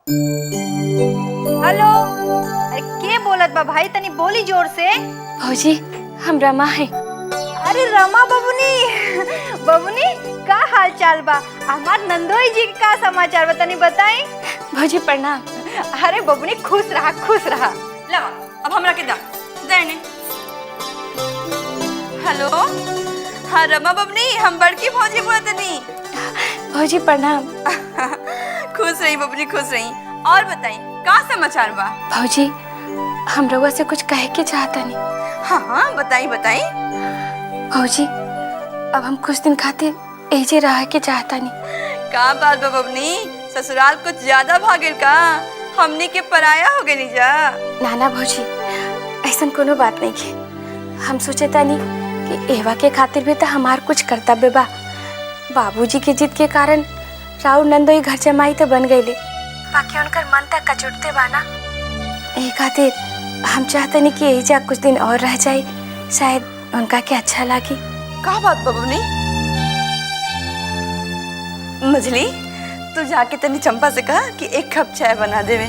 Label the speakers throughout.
Speaker 1: Hello, अरे के बोलत बा भाई, तनी बोली जोर से।
Speaker 2: भौजी हम रमा है।
Speaker 1: अरे रमा बबुनी, बबुनी का हाल चाल बा? हमार नंदोई जी का समाचार बा, तनी बताई।
Speaker 2: भौजी प्रणाम।
Speaker 1: अरे बबुनी खुश रहा, खुश रहा।
Speaker 3: लवा अब हमरा के दा देने। हेलो, हाँ रमा बबनी, हम बड़की भौजी बोलतनी।
Speaker 2: भौजी प्रणाम।
Speaker 3: खुश रही बबनी, खुश रही। और बताई का समाचार बा?
Speaker 2: भौजी हम रउआ से कुछ कहे के चाहता नहीं।
Speaker 3: हाँ हाँ बताई बताई।
Speaker 2: भौजी अब हम कुछ दिन खातिर एजे रह के चाहता नहीं।
Speaker 3: का बात बा बबनी, ससुराल कुछ ज्यादा भागेल का? हमनी के पराया हो गई जा।
Speaker 2: नाना भौजी ऐसा कोनो बात नहीं के। हम सोचता नहीं कि एवा के खातिर भी तो हमार कुछ कर्तव्य बा। बाबूजी के जिद के कारण राउर नंदोई घर जमाई तो बन गईले, बाकी उनकर मन तक कचुटते बाना। यही खातिर हम चाहते नहीं कि एजा कुछ दिन और रह जाए, शायद उनका के अच्छा लगे।
Speaker 3: का बात बा बबनी? मजली तू जाके तनी चंपा से कहा कि एक कप चाय बना देवे।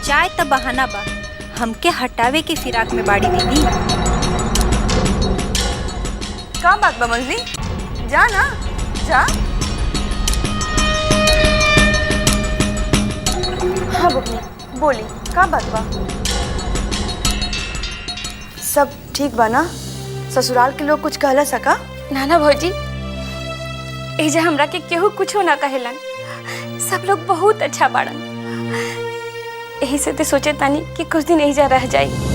Speaker 1: चाय त बहाना बा, हमके हटावे के फिराक में बाड़ी दीदी।
Speaker 3: का बात बा मजली? जा ना जा। हाँ बबनी बोली, का बात बा? सब ठीक बा ना? ससुराल के लोग कुछ कहला सका?
Speaker 2: नाना भौजी एजा हमरा के केहू कुछो ना कहेलन, सब लोग बहुत अच्छा बाड़न। यही से ते सोचे तानी कि कुछ दिन एजा रह जाए।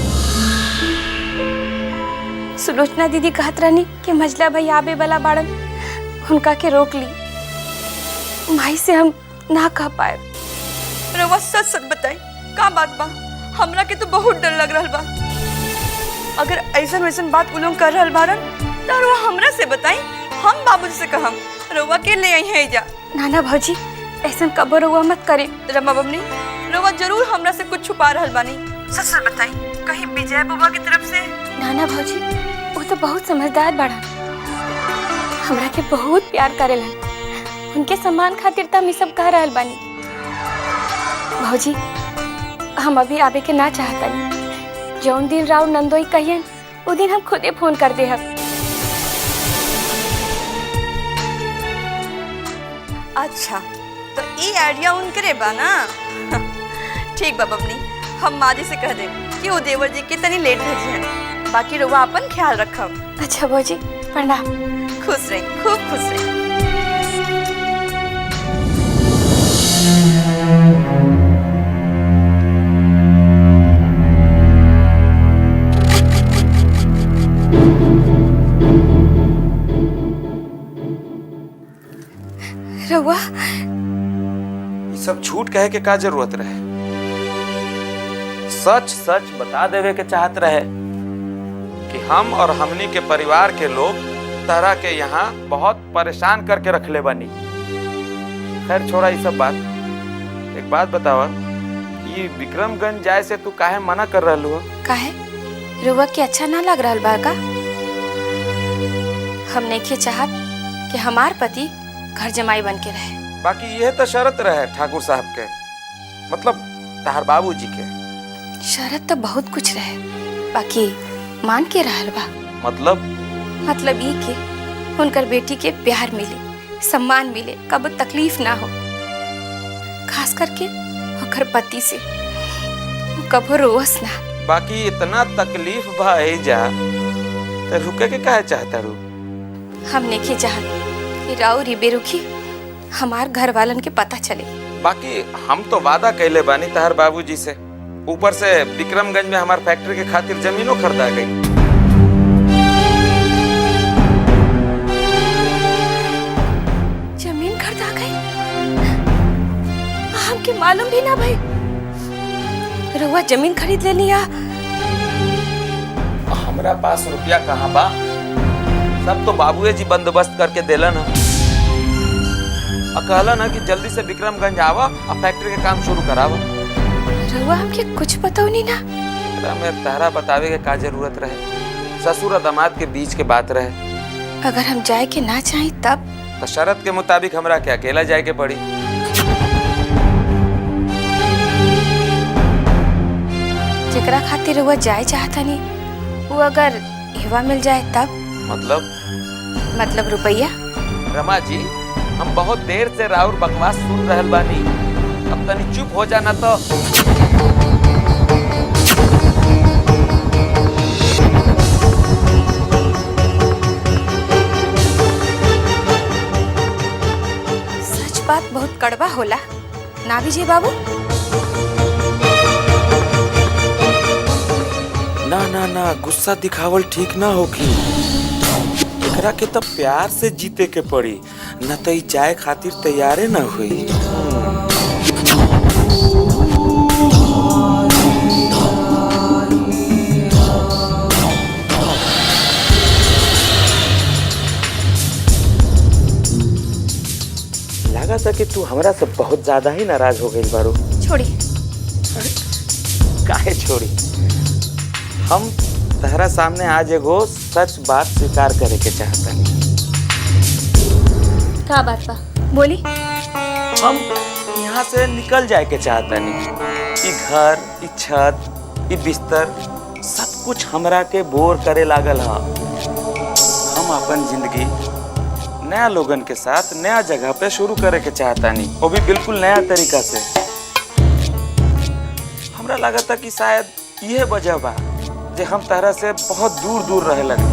Speaker 2: सुलोचना दीदी कहत रहनी कि मजला भाई आबे वाला बाड़न, उनका के रोक ली। माई से हम ना कह पाए।
Speaker 3: रवा सच सच बताई, का बात बा? हमरा के तो बहुत डर लग रहल बा। अगर ऐसा वैसन बात उ लोग कर रहल बारन तो रवा हमरा से बताई, हम बाबूजी से कहम रवा के ले आई है जा।
Speaker 2: नाना भौजी ऐसा कबो रउआ मत करे।
Speaker 3: रमा बबनी रवा जरूर हमरा से कुछ छुपा रहल बानी। सच सच बताई, कहीं विजय बुआ की तरफ से?
Speaker 2: नाना भौजी वो तो बहुत समझदार बाड़ा, हमरा के बहुत प्यार करेलन। उनके सम्मान खातिर तो हम सब कह रहल बानी। भौजी हम अभी आवे के ना चाहता नहीं। जौन दिन राव नंदोई कहियन वो दिन हम खुदे फोन कर दे। हम
Speaker 3: अच्छा तो ये आइडिया उनकरे बा ना? ठीक बा बबनी, हम माजी से कह दे कि वो देवर जी के तनी लेट भेजी है। बाकी रवा अपन ख्याल रखब।
Speaker 2: अच्छा भौजी प्रणाम।
Speaker 3: खुश रही, खूब खुश रही।
Speaker 2: रउआ
Speaker 4: ये सब झूठ कहे के का जरूरत रहे? सच सच बता देवे के चाहत रहे कि हम और हमनी के परिवार के लोग तरह के यहाँ बहुत परेशान करके रख ले बनी। खैर छोड़ा ये सब बात। एक बात बतावा, ये विक्रमगंज जाए से तू काहे मना कर रहलू हो?
Speaker 2: काहे रउआ के अच्छा ना लग रहल बा का? हम नहीं चाहत कि हमार पति घर जमाई बन के रहे।
Speaker 4: बाकी यह तो शर्त रहे ठाकुर साहब के, मतलब तार बाबूजी के।
Speaker 2: शरत तो बहुत कुछ रहे, बाकी मान के रहल बा।
Speaker 4: मतलब
Speaker 2: ये कि उनकर बेटी के प्यार मिले, सम्मान मिले, कब तकलीफ ना हो। खास करके ओकर पति से वो कबो रोवस ना।
Speaker 4: बाकी इतना तकलीफ बा जा तो रुके के काहे चाहता रू?
Speaker 2: हम नहीं चाहत कि राउरी बेरुखी हमार घर वालन के पता चले।
Speaker 4: बाकी हम तो वादा कैले बानी तहर बाबूजी से, ऊपर से विक्रमगंज में हमार फैक्ट्री के खातिर जमीनों खरीदा गई।
Speaker 2: जमीन खरीदा गई? हमके मालूम भी ना भाई। रउआ जमीन खरीद लेनी या?
Speaker 4: हमरा पास रुपया कहाँ बा? सब तो बाबूए जी बंदोबस्त करके देलन है। कहला ना कि जल्दी से विक्रमगंज आवा और फैक्ट्री के काम शुरू करावा।
Speaker 2: रउआ हमके कुछ बताओ नहीं ना?
Speaker 4: मैं तारा बतावे के का जरूरत रहे? ससुर और दामाद के बीच के बात रहे।
Speaker 2: अगर हम जाए के ना चाहें तब?
Speaker 4: तो शर्त के मुताबिक हमरा के अकेला जाए के पड़ी।
Speaker 2: जेकरा खातिर वो जाए चाहता नहीं, वो अगर एवा मिल जाए तब?
Speaker 4: मतलब
Speaker 2: रुपया।
Speaker 4: रमा जी, हम बहुत देर से राउर बकवास सुन रहल बानी, अब तनी चुप हो जाना तो।
Speaker 2: सच बात बहुत कड़वा होला ना विजय बाबू?
Speaker 4: ना ना ना, गुस्सा दिखावल ठीक ना होगी। एकरा के तब प्यार से जीते के पड़ी, न तो ई जाए खातिर तैयारे ना हुई। लगा था कि तू हमरा से बहुत ज्यादा ही नाराज हो गई बारू।
Speaker 2: छोड़ी।
Speaker 4: काहे छोड़ी? हम तहरा सामने आज एगो सच बात स्वीकार करे के चाहता नहीं।
Speaker 2: का बात बा? बोली।
Speaker 4: हम यहाँ से निकल जाए के चाहता नहीं। ई घर, ई छत, ई बिस्तर सब कुछ हमरा के बोर करे लागल हा। हम अपन जिंदगी नया लोगन के साथ नया जगह पे शुरू करे के चाहता नहीं, वो भी बिल्कुल नया तरीका से। हमरा लगा था कि शायद यह वजह बा जे हम तरह से बहुत दूर दूर रहे लगे।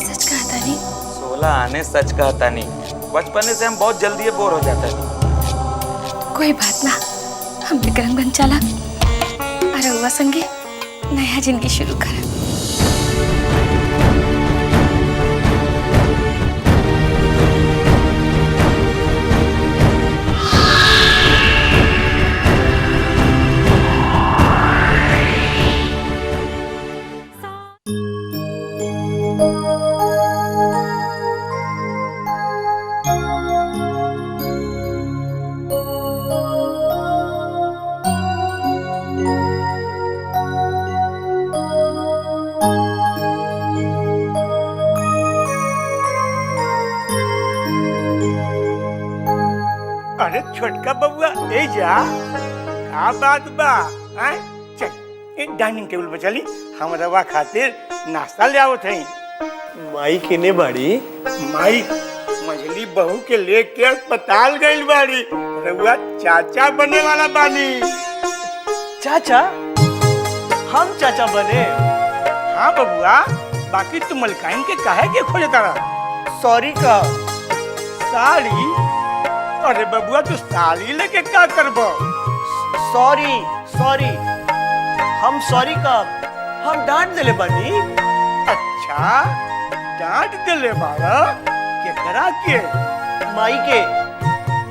Speaker 2: सच कहता नहीं?
Speaker 4: 16 आने सच कहता नहीं। बचपने से हम बहुत जल्दी बोर हो जाता नहीं।
Speaker 2: कोई बात ना, हम विक्रमगंज चला और हुआ संगे नया जिंदगी शुरू कर।
Speaker 5: अरे छोटका बबुआ ए जा, का बात बा? हैं? चल एक डाइनिंग टेबल पे चली, हम रवा खातिर नाश्ता ले आवत हई।
Speaker 6: माई केने बाड़ी?
Speaker 5: माई मझली बहू के लेके अस्पताल गइल बाड़ी। रउआ चाचा बने वाला बानी।
Speaker 6: चाचा? हम चाचा बने?
Speaker 5: हाँ बबुआ, बाकी तू मलकाइन के काहे के खोजता रहा?
Speaker 6: सॉरी का?
Speaker 5: साली? अरे बबुआ तू साली लेके का करबो?
Speaker 6: सॉरी सॉरी, हम सॉरी का, हम डांट देले बानी।
Speaker 5: अच्छा, डांट देले बाड़ा? केकरा के?
Speaker 6: माई के।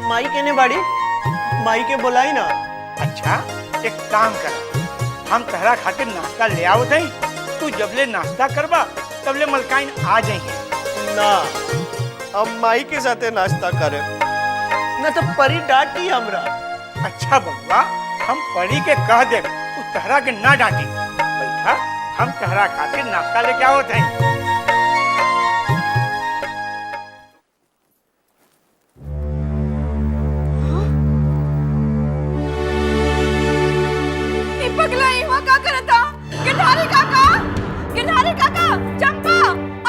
Speaker 6: माई केने बाड़ी? माई के बुलाई ना।
Speaker 5: अच्छा एक काम कर, हम तहरा खातिर नाश्ता ले आवत हई, तू जबले नाश्ता करबा तबले मलकाइन आ जाएंगे।
Speaker 6: ना, हम माई के साथे नाश्ता करे, ना तो परी डांटी हमरा।
Speaker 5: अच्छा बबुआ, हम परी के कह दे, तू तहरा के ना डांटी। बैठा, हम तहरा खातिर नाश्ता लेके आवत हई।
Speaker 3: पगला इवा का करता? गिरधारी काका, गिरधारी काका, चंपा,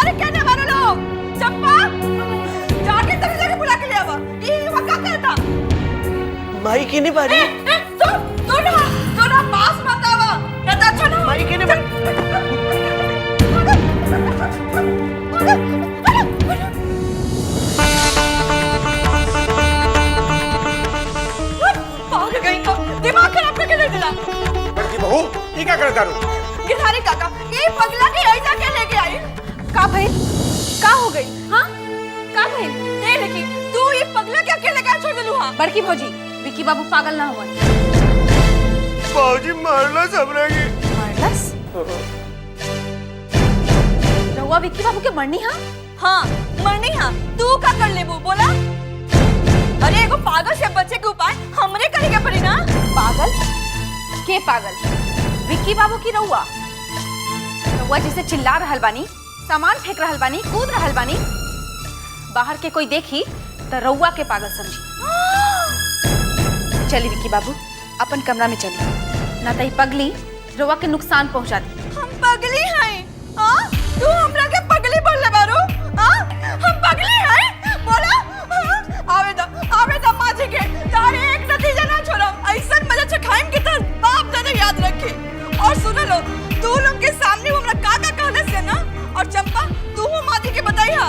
Speaker 3: अरे कहने वाले लोग, चंपा, जाके तभी जाके बुला के ले आवा। इवा का करता?
Speaker 6: माई केने बाड़ी?
Speaker 3: तू ना पास मत आवा, ना तो अच्छा ना।
Speaker 6: माई केने बाड़ी?
Speaker 3: पागल गई का, दिमाग खराब करके दे दिला।
Speaker 5: बड़की बहू, ये क्या करता रू?
Speaker 3: गिरधारी काका, ये पगला के ऐसा क्या लेके आई? का भाई? का हो गई? हाँ? का भाई? ये लेकी, तू ये पगला के अकेले क्या छोड़ दिलू? हाँ?
Speaker 2: बड़की भौजी, विक्की बाबू पागल ना हुआ।
Speaker 6: बाबूजी मारला सबरा के।
Speaker 2: मारलस? रहुआ विक्की बाबू के मरनी? हाँ?
Speaker 3: हाँ, मरनी हाँ। तू का कर लेबू बोला? अरे एगो पागल से बच्चे के उपाय हमरे करे के पड़ी ना।
Speaker 2: पागल? के पागल? विक्की बाबू की रहुआ? रहुआ जैसे चिल्ला रहल बानी, सामान फेंक रहल बानी, कूद रहल बानी, बाहर के कोई देखी तो रउआ के पागल समझी। चली विक्की बाबू, अपन कमरा में चली, ना तो पगली रउआ के नुकसान पहुंचा दी।
Speaker 3: हम पगली हैं? हाँ, तू हमरा के पगली बोल ले बारू? हाँ, हम पगली हैं? बोला? आवेदा माजी के तारे एक नतीजा ना छोड़ा। ऐसा मजा चखाइम के तर बाप दादा याद रखी। और सुन लो, तू लोग के सामने हमरा काका कहले से ना। और चंपा, तू माजी के बताइया।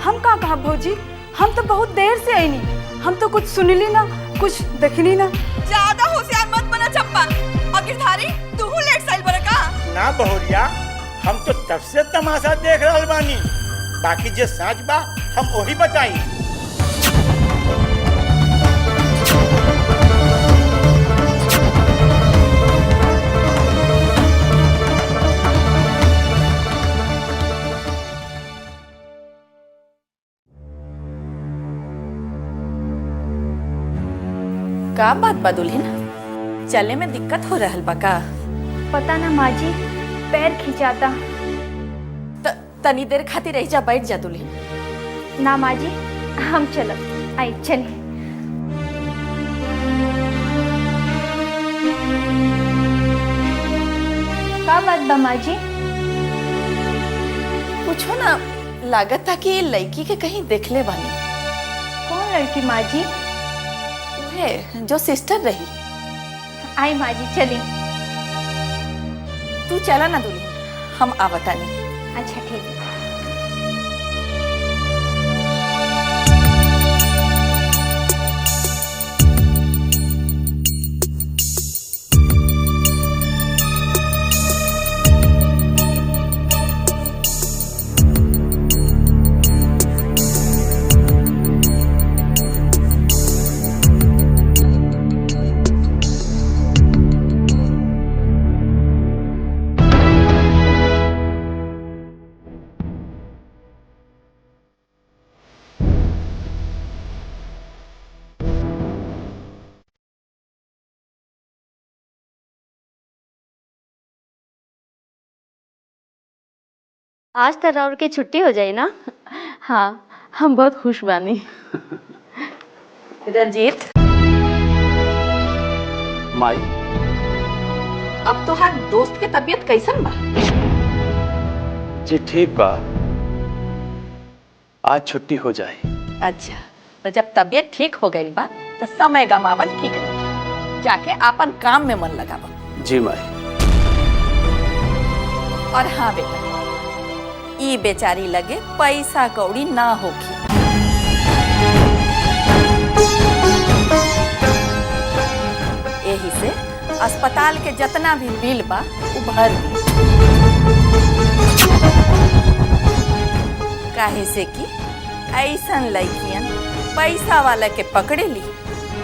Speaker 1: हम का कहा भौजी, हम तो बहुत देर से आई नहीं, हम तो कुछ सुनली ना, कुछ देखली ना।
Speaker 3: ज्यादा होशियार मत बना चंपा। आखिरधारी तू लेट साइल बरे का?
Speaker 5: ना बहुरिया, हम तो तब से तमाशा देख रहल बानी। बाकी जे सच बा हम वही बताई।
Speaker 2: का बात बा दुल्हन, चले में दिक्कत हो रहल बा का?
Speaker 1: पता ना माँ जी, पैर खिंचाता।
Speaker 2: तनी देर खातिर रह जा, बैठ जा दुल्हन।
Speaker 1: ना माँ जी, हम चलब। आई चलिए। का बात बा माँ जी?
Speaker 2: पूछो ना, लागत था कि लड़की के कहीं देखले बानी।
Speaker 1: कौन लड़की माँ जी?
Speaker 2: है जो सिस्टर रही।
Speaker 1: आई माँ जी, चलिए।
Speaker 2: तू चला ना दुल्हन, हम आवता नहीं।
Speaker 1: अच्छा ठीक है।
Speaker 7: आज तो राउर के छुट्टी हो जाए ना।
Speaker 8: हाँ, हम बहुत खुश बानी।
Speaker 2: रंजीत,
Speaker 9: माई,
Speaker 2: अब तो हर दोस्त के तबीयत कैसन बा?
Speaker 9: जी ठीक बा, आज छुट्टी हो जाए।
Speaker 2: अच्छा, तो जब तबीयत ठीक हो गई बा तो समय गमावन ठीक नहीं, जाके आपन काम में मन लगावा।
Speaker 9: जी माई।
Speaker 2: और हाँ बेटा, ई बेचारी लगे पैसा कौड़ी ना होगी। यही से अस्पताल के जितना भी बिल बा उ भर दी। काहे से कि ऐसन लड़कियन पैसा वाला के पकड़े ली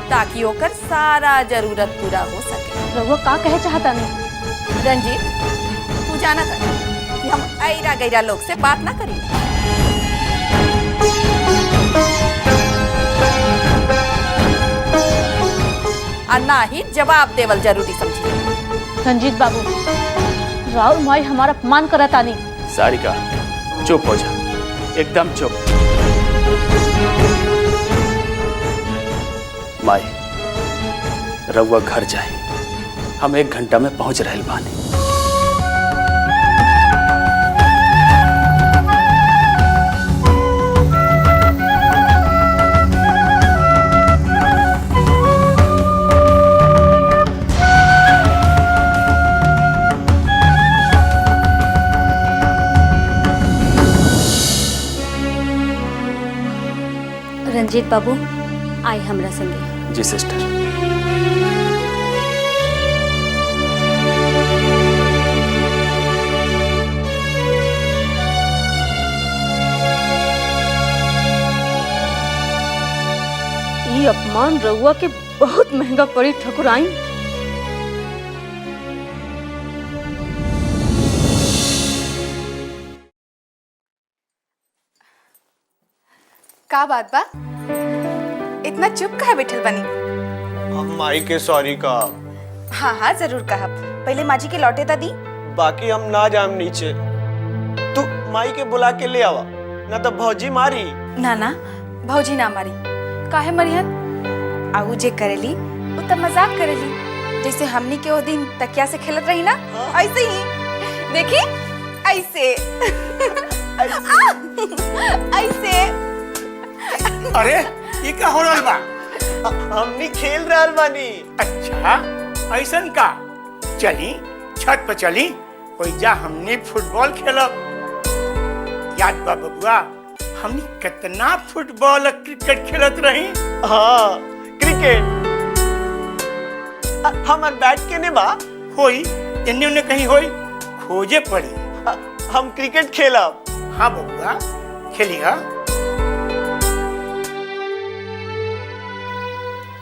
Speaker 2: ताकि ओकर सारा जरूरत पूरा हो सके।
Speaker 7: रउआ का कहे चाहता नहीं?
Speaker 2: रंजीत, तू जाना था कि हम ऐरा गैरा लोग से बात ना करी और ना ही जवाब देवल जरूरी समझी।
Speaker 7: रंजीत बाबू, राउर माई हमारा अपमान करता नहीं।
Speaker 9: सारिका, चुप हो जा, एकदम चुप। माई, रउआ घर जाए, हम 1 घंटा में पहुंच रहल बानी।
Speaker 7: रंजीत बाबू, आई हमरा संगे।
Speaker 9: जी सिस्टर।
Speaker 7: ये अपमान रउआ के बहुत महंगा पड़ी ठकुराइन।
Speaker 2: का बात बा? इतना चुप काहे बैठल बनी?
Speaker 6: अब माई के सॉरी का।
Speaker 2: हाँ हाँ जरूर कहब, पहले माजी के लौटे ता दी।
Speaker 6: बाकी हम ना जाम नीचे, तू माई के बुला के ले आवा, ना तो भौजी मारी।
Speaker 2: ना ना भौजी ना मारी। काहे मरियन? आऊ जे करेली वो तो मजाक करेली, जैसे हमनी के वो दिन तकिया से खेलत रही ना, ऐसे ही। देखी ऐसे ऐसे।
Speaker 5: अरे ये का हो रहल बा?
Speaker 6: हमनी खेल रहल बानी।
Speaker 5: अच्छा ऐसन का? चली छत पर चली, ओइजा हमने फुटबॉल खेलब। याद बा बबुआ, हमने कितना फुटबॉल और क्रिकेट खेलत रही?
Speaker 6: हाँ क्रिकेट। हमार बैट केने बा?
Speaker 5: होई इन्ने उन्ने कहीं होई, खोजे पड़ी।
Speaker 6: हम क्रिकेट खेलब।
Speaker 5: हाँ बबुआ खेलिया।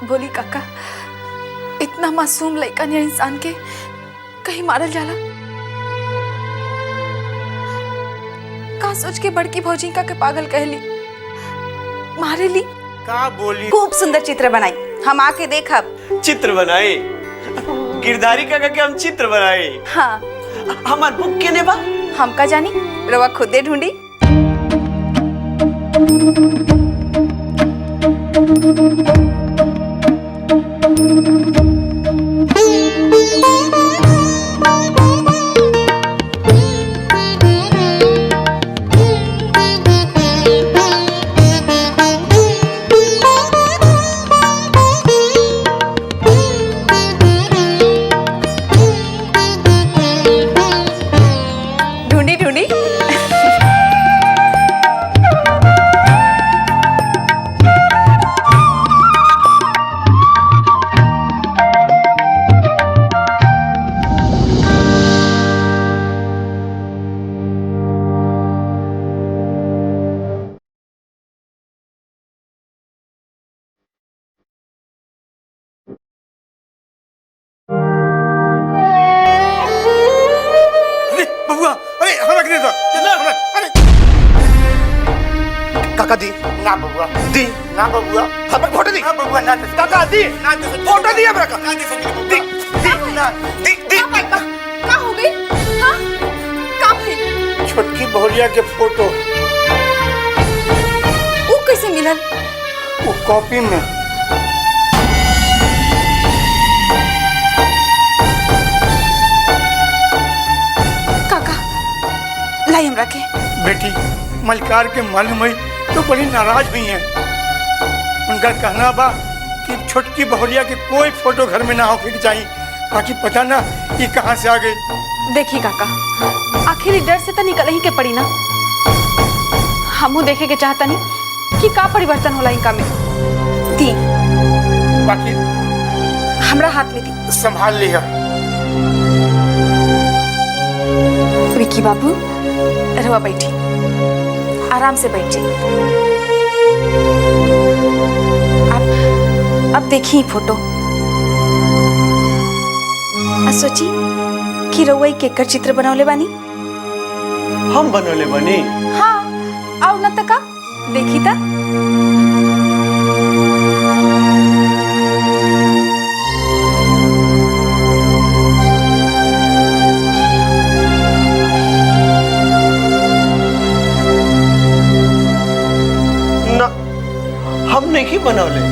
Speaker 2: बोली काका, इतना मासूम लड़का ने इंसान के कहीं मारल जाला? का सोच के बड़की भौजी का के पागल कहली, मारेली?
Speaker 5: का बोली?
Speaker 1: खूब सुंदर चित्र बनाई, हम आके देखब।
Speaker 6: चित्र बनाए? गिरधारी काका के हम चित्र बनाए?
Speaker 1: हाँ
Speaker 6: हमार बुक केने बा?
Speaker 1: हम का जानी, रवा खुदे ढूंढी। ढूंढी ढूंढी।
Speaker 5: अरे बबुआ, अरे हमरा के दे दो। अरे
Speaker 6: काका दी
Speaker 5: ना बबुआ,
Speaker 6: दी
Speaker 5: ना बबुआ,
Speaker 6: हमार फोटो दी।
Speaker 5: ना बबुआ, ना दे।
Speaker 6: काका दी
Speaker 5: ना दे सकती।
Speaker 6: फोटो दी हमरा का।
Speaker 5: ना दे सकती बबुआ।
Speaker 6: दी दी
Speaker 5: ना
Speaker 6: दी दी।
Speaker 2: का हो गई? हाँ का भइल?
Speaker 5: छोटकी बहुरिया के फोटो
Speaker 2: वो कैसे मिलल?
Speaker 5: वो कॉपी में।
Speaker 2: काका लाई हमरा के।
Speaker 5: बेटी मलकार के मालूम है तो बड़ी नाराज हुई हैं। उनका कहना बा कि छोटकी बहुरिया के कोई फोटो घर में ना होके के चाहिए, बाकी पता ना ये कहाँ से आ गई।
Speaker 2: देखी काका, आखिर डर से तो निकल ही के पड़ी ना। हमू देखे के चाहता नहीं कि का परिवर्तन होला इनका में। दी
Speaker 5: बाकी
Speaker 2: हमरा हाथ में दी।
Speaker 5: संभाल लिया।
Speaker 2: विकी बाबू रवा बैठी, आराम से बैठ जाइए। अब देखिए फोटो आ सोची कि रउआ केकर चित्र बनौले बानी।
Speaker 6: हम बनोले बनी।
Speaker 2: हाँ आओ न तका देखी ता।
Speaker 6: ना हम नहीं बनौले।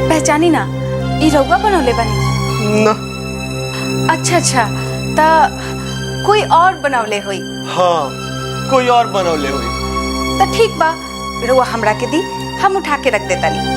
Speaker 2: पहचानी ना, ई रउआ बनौले बानी।
Speaker 6: ना।
Speaker 2: अच्छा अच्छा, ता कोई और बनौले होई।
Speaker 6: हाँ कोई और बनौले हुई।
Speaker 2: ता ठीक बा, रउआ हमरा के दी, हम उठा के रख देतानी।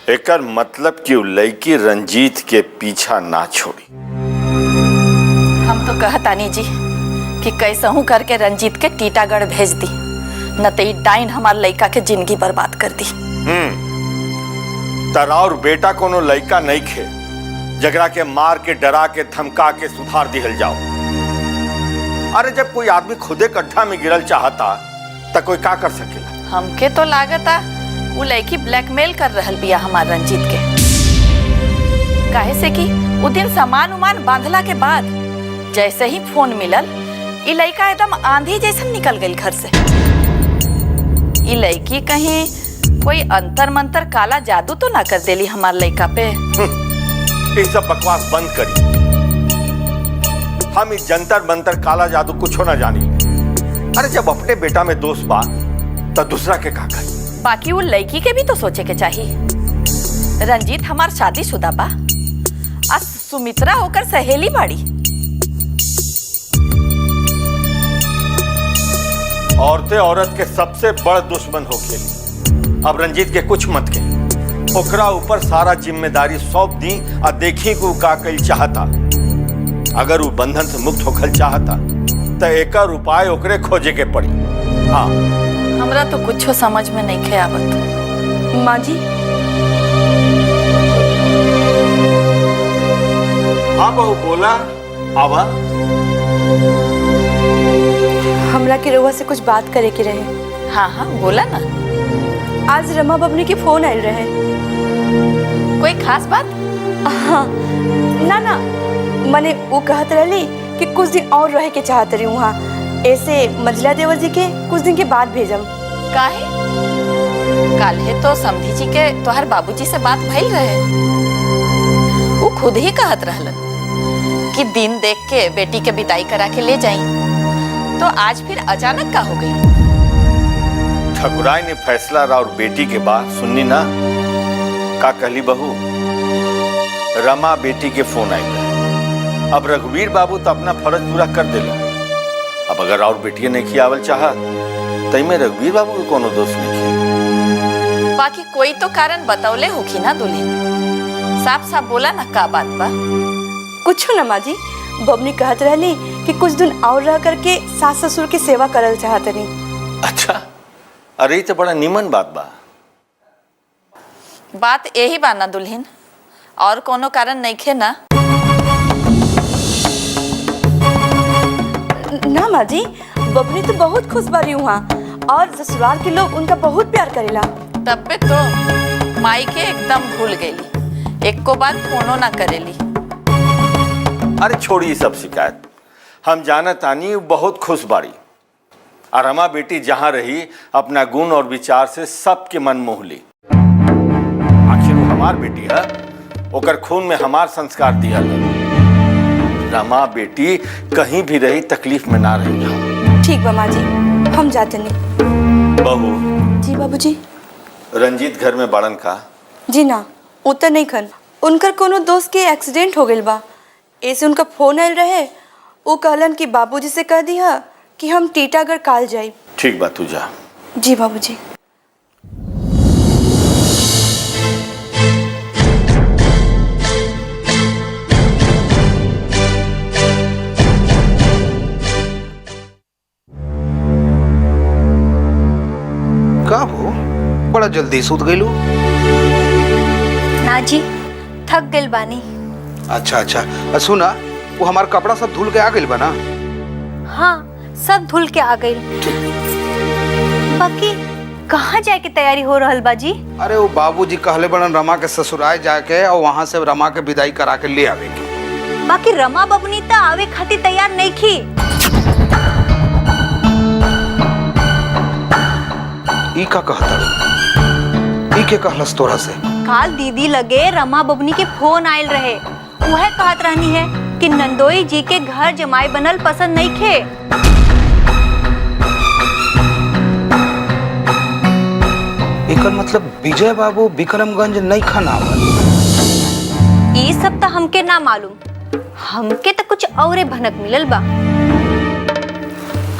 Speaker 10: एकर मतलब कि उ लड़की रंजीत के पीछा ना छोड़ी।
Speaker 11: हम तो कहतानी जी कि कैसहू करके रंजीत के टीटागढ़ भेज दी, न तो डाइन हमार लड़का के जिंदगी बर्बाद कर दी।
Speaker 10: तरा और बेटा कोनो लड़का नहीं खे जगरा के मार के डरा के धमका के सुधार दिहल जाओ। अरे जब कोई आदमी खुदे गड्ढा में गिरल चाहता तो कोई का कर सकेला।
Speaker 11: हमके तो लागता वो लड़की ब्लैकमेल कर रहल बिया हमार रंजीत के। काहे से कि वो दिन सामान उमान बांधला के बाद जैसे ही फोन मिलल ई लड़का एकदम आंधी जैसन निकल गई घर से। ई लड़की कहीं कोई अंतर मंतर काला जादू तो ना कर देली हमार लड़का पे।
Speaker 10: ये सब बकवास बंद करी। हम इस जंतर मंतर काला जादू कुछ ना जानी। अरे जब अपने बेटा में दोष बा तो दूसरा के का करी।
Speaker 11: बाकी वो लड़की के भी तो सोचे के चाहिए। रंजीत हमार शादीशुदा बा, आज सुमित्रा होकर सहेली बाड़ी।
Speaker 10: औरतें औरत के सबसे बड़ दुश्मन होके। अब रंजीत के कुछ मत के, ओकरा ऊपर सारा जिम्मेदारी सौंप दी और देखी को का कल चाहता। अगर वो बंधन से मुक्त होकर चाहता तो एकर उपाय ओकरे खोजे के पड़ी। हाँ,
Speaker 11: हमरा तो कुछ समझ में नहीं खे आवत।
Speaker 2: माँ जी,
Speaker 10: हाँ बहू बोला। आवा।
Speaker 2: हमरा के रउआ से कुछ बात करे के रहे।
Speaker 11: हाँ हाँ बोला ना।
Speaker 2: आज रमा बबनी के फोन आयल रहे।
Speaker 11: कोई खास बात?
Speaker 2: हाँ, ना मने वो कहत रहली कि कुछ दिन और रहे के चाहत रही वहाँ। ऐसे मंजिला देवर जी के कुछ दिन के बाद भेजम।
Speaker 11: काहे? काल्हे तो समधी जी के तोहर बाबूजी से बात भइल रहे। वो खुद ही कहत रहलन कि दिन देख के बेटी के विदाई करा के ले जाई। तो आज फिर अचानक का हो गई?
Speaker 10: ठकुराई ने फैसला और बेटी के बाद सुननी ना का कहली बहू। रमा बेटी के फोन आई। अब रघुवीर बाबू तो अपना फर्ज पूरा कर दिला। अब अगर और बेटियां नहीं खियावल चाहत तई में रघुवीर बाबू को कोनो दोष नहीं है।
Speaker 11: बाकी कोई तो कारण बतौले होखी ना दुल्हन। साफ साफ बोला ना का बात बा।
Speaker 2: कुछ ना माँ जी, बबनी कहत रहली कि कुछ दिन और रह करके सास ससुर की सेवा करल चाहत रही।
Speaker 10: अच्छा, अरे ये तो बड़ा निमन बात बा।
Speaker 11: बात यही बा ना दुल्हन, और कोनो कारण नहीं खे ना?
Speaker 2: ना माँ जी, बबनी तो बहुत खुश बारी वहाँ और ससुराल के लोग उनका बहुत प्यार करेला।
Speaker 11: तब पे तो माई के एकदम भूल गईली, एक को बात फोनो ना करेली।
Speaker 10: अरे छोड़ी सब शिकायत। हम जानत आनी बहुत खुश बाड़ी। और रमा बेटी जहाँ रही अपना गुण और विचार से सबके मन मोह ली। आखिर वो हमार बेटी है, ओकर खून में हमार संस्कार दिया। रमा बेटी कहीं भी रही तकलीफ में ना रही।
Speaker 2: ठीक बा माँ जी, हम जाते नहीं।
Speaker 10: बहू।
Speaker 2: जी बाबूजी।
Speaker 10: रंजीत घर में बड़न का?
Speaker 2: जी ना, उतर नहीं खन। उनकर कोनो दोस्त के एक्सीडेंट हो गइल बा। ऐसे उनका फोन आयल रहे। वो कहलन कि बाबूजी से कह दिया कि हम टीटागढ़ काल जाई।
Speaker 10: ठीक बात, तू जा।
Speaker 2: जी बाबूजी।
Speaker 12: का हो, बड़ा जल्दी सूत गइलू?
Speaker 1: ना जी, थक गइल बानी।
Speaker 12: अच्छा, सुना, वो हमार कपड़ा सब धुल के आ गइल बा ना?
Speaker 1: हाँ, सब धुल के आ गइल। बाकी कहाँ जाए की तैयारी हो रहल बा जी?
Speaker 12: अरे वो बाबूजी कहले बड़न रमा के ससुराल जाके और वहाँ से रमा के विदाई करा के ले आवे के।
Speaker 1: बाकी रमा बबनी तो आवे खातिर तैयार नहीं थी।
Speaker 12: ई का कहता? ई के कहलस तोरा से?
Speaker 1: काल दीदी लगे रमा बबनी के फोन आयल रहे। वह कहत रहनी है कि नंदोई जी के घर जमाई बनल पसंद नहीं खे।
Speaker 12: एकर मतलब विजय बाबू विक्रमगंज नहीं खानावल।
Speaker 1: ये सब तो हमके ना मालूम। हमके तो कुछ औरे भनक मिलल बा।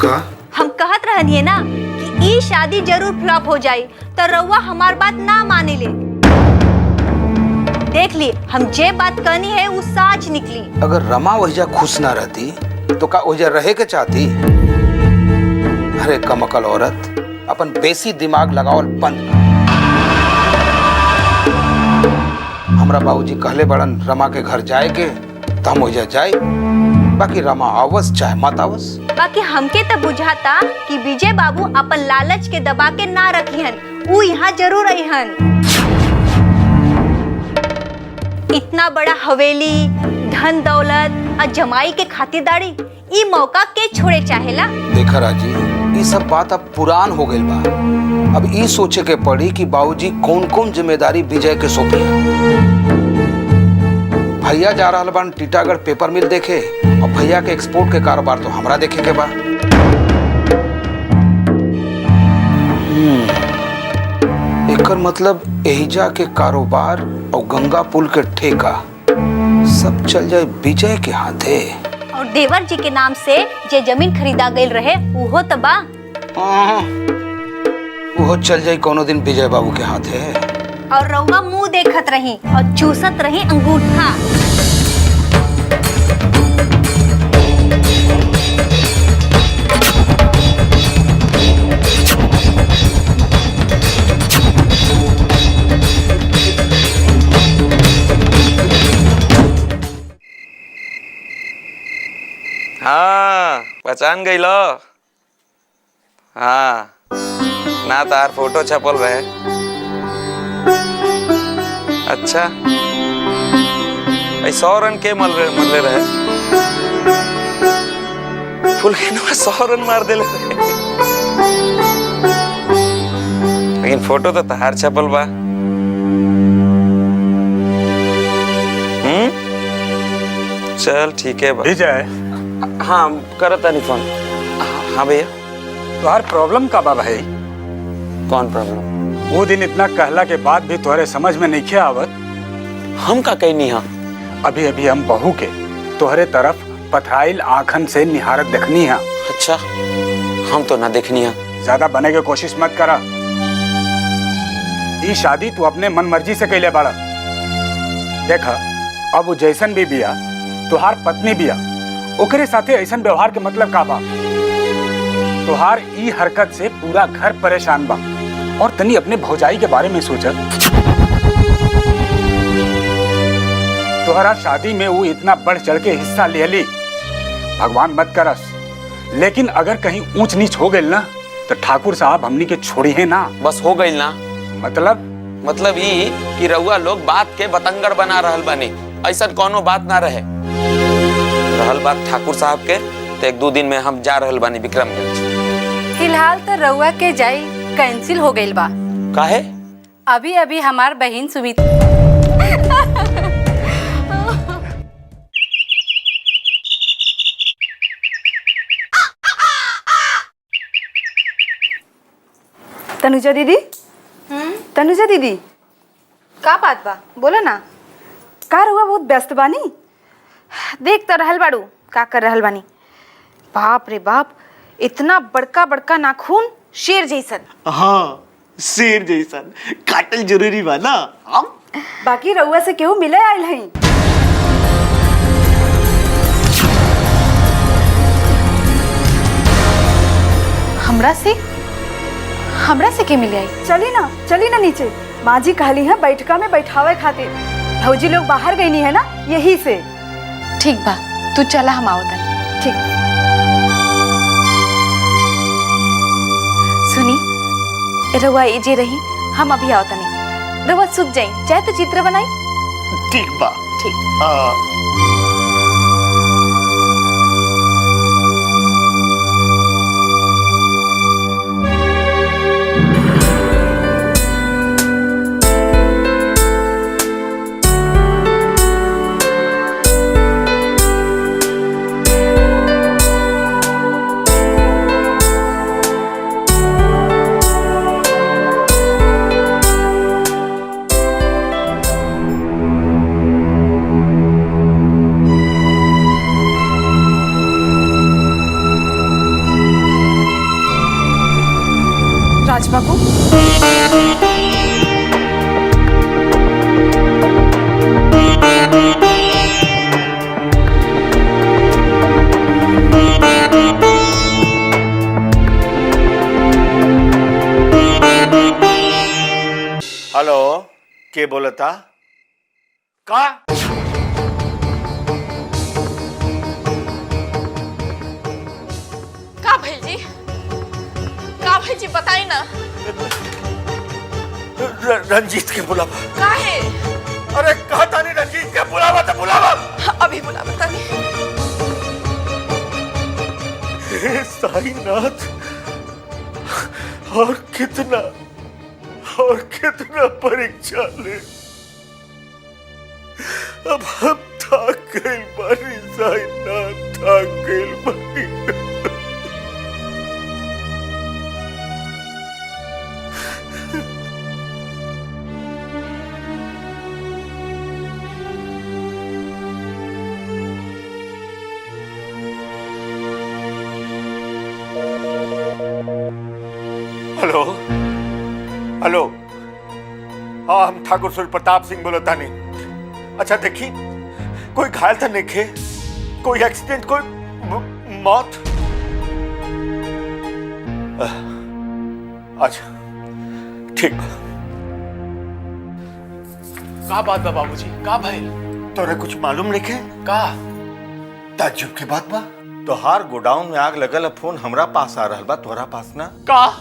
Speaker 12: का?
Speaker 1: हम कहत रहनी है ना कि ई शादी जरूर फ्लॉप हो जाई तो रउआ हमार बात ना माने ले। देख ली हम जे बात कहनी है वो सच निकली।
Speaker 12: अगर रमा वहीजा खुश ना रहती तो का वहीजा रहे के चाहती? अरे कमकल औरत, अपन बेसी दिमाग लगावल बंद कर। हमरा बाबूजी कहले बड़न रमा के घर जाए के, तो हम वहीजा जाए। बाकी रमा आवस चाहे मत आवस।
Speaker 1: बाकी हमके तो बुझाता कि विजय बाबू अपन लालच के दबा के ना रखिहन, वो यहाँ जरूर अहन। इतना बड़ा हवेली, धन दौलत और जमाई के खातिरदारी, ई मौका के छोड़े चाहेला।
Speaker 12: देखा राजी, ये सब बात अब पुरान हो गई बा। अब ये सोचे के पड़ी कि बाबूजी कौन कौन जिम्मेदारी विजय के सौंपी है। भैया जा रहा बन टीटागढ़ पेपर मिल देखे, और भैया के एक्सपोर्ट के कारोबार तो हमरा देखे के बा। एकर मतलब एहिजा के कारोबार और गंगा पुल के ठेका सब चल जाए विजय के हाथे।
Speaker 1: और देवर जी के नाम से जे जमीन खरीदा गई रहे वो तो बा।
Speaker 12: वो चल जाए कोनो दिन विजय बाबू के हाथे।
Speaker 1: और रउआ मुंह देखत रही और चूसत रही अंगूठा।
Speaker 4: हाँ, पहचान गई लो। हाँ, ना तार फोटो छपल रहे। अच्छा, ऐ 100 रन के मरले रहे। फुल गेंदवा 100 रन मार देले रहे। लेकिन फोटो तो तहार छपल बा। चल ठीक है बा।
Speaker 13: विजय,
Speaker 4: हाँ करता नहीं फोन। हाँ भैया,
Speaker 13: तुम्हार प्रॉब्लम का बा भाई?
Speaker 4: कौन प्रॉब्लम?
Speaker 13: वो दिन इतना कहला के बाद भी तुम्हारे समझ में नहीं आवत।
Speaker 4: हम का कही नहीं। हाँ,
Speaker 13: अभी अभी हम बहू के तुम्हारे तरफ पथराइल आंखन से निहारत देखनी है।
Speaker 4: अच्छा, हम तो ना देखनी है।
Speaker 13: ज्यादा बने की कोशिश मत करा। ये शादी तू अपने मन मर्जी से कैले बाड़ा। देखा, अब वो जैसन भी बिया, तुहार पत्नी बिया, ओकरे साथे ऐसन व्यवहार के मतलब का बा? तुहार ई हरकत से पूरा घर परेशान बा। और तनी अपने भौजाई के बारे में सोचा। तुहरा शादी में वो इतना बढ़ चढ़ के हिस्सा ले ली, भगवान मत करस। लेकिन अगर कहीं ऊंच नीच हो गई ना, तो ठाकुर साहब हमनी के छोड़ी है ना।
Speaker 4: बस हो गई ना।
Speaker 13: मतलब
Speaker 4: ये कि रउआ लोग बात के बतंगर बना रहल बानी। ऐसा कोनो बात ना रहे। रहल बात ठाकुर साहब के, तो 1-2 दिन में हम जा रहल बानी विक्रमगंज।
Speaker 11: फिलहाल तो रउआ के जाई कैंसिल हो गई बा।
Speaker 4: काहे?
Speaker 11: अभी अभी हमार बहन सुमित
Speaker 1: तनुजा दीदी, तनुजा दीदी, का बात बा? बोलो ना। का रहुआ बहुत व्यस्त बानी? देख तो रहल बाड़ू का कर रहल बानी। बाप रे बाप, इतना बड़का बड़का नाखून, शेर जैसन।
Speaker 6: हाँ, शेर जैसन काटल जरूरी बा ना। हम
Speaker 1: बाकी रहुआ से केहू मिले आयल हई? हमरा से के मिले आई? चली ना नीचे। माँ जी कहली है बैठका में बैठावे खातिर। भौजी लोग बाहर गई नहीं है ना, यही से।
Speaker 11: ठीक बा, तू चला, हम आओ तनी।
Speaker 1: ठीक।
Speaker 11: सुनी, रउआ एजे रही, हम अभी आओ तनी। रउआ सुख जाई, चाहे तो चित्र बनाई।
Speaker 6: ठीक बा।
Speaker 11: ठीक।
Speaker 2: राज बाबू,
Speaker 10: हेलो, के बोलता का?
Speaker 11: का भाई जी बताई ना।
Speaker 10: रंजीत के बुलावा।
Speaker 11: का है?
Speaker 10: अरे कहा था नहीं रंजीत के बुलावा तो बुलावा।
Speaker 11: अभी बुलावा तानी।
Speaker 10: हे साईनाथ, और कितना परीक्षा ले। अब हम थक गए बानी साईनाथ, थक गए बानी। हेलो हेलो, हाँ हम ठाकुर सूर्य प्रताप सिंह बोलता नहीं। अच्छा देखी, कोई घायल था नहीं खे? कोई एक्सीडेंट, कोई मौत? अच्छा ठीक बा।
Speaker 9: का बात बा बाबूजी, का भइल?
Speaker 10: तोरे कुछ मालूम नहीं खे?
Speaker 9: का
Speaker 10: ताज्जुब के बात बा। तोहार गोडाउन में आग लगल, फोन हमरा पास आ रहल बा, तोहरा पास ना?
Speaker 9: का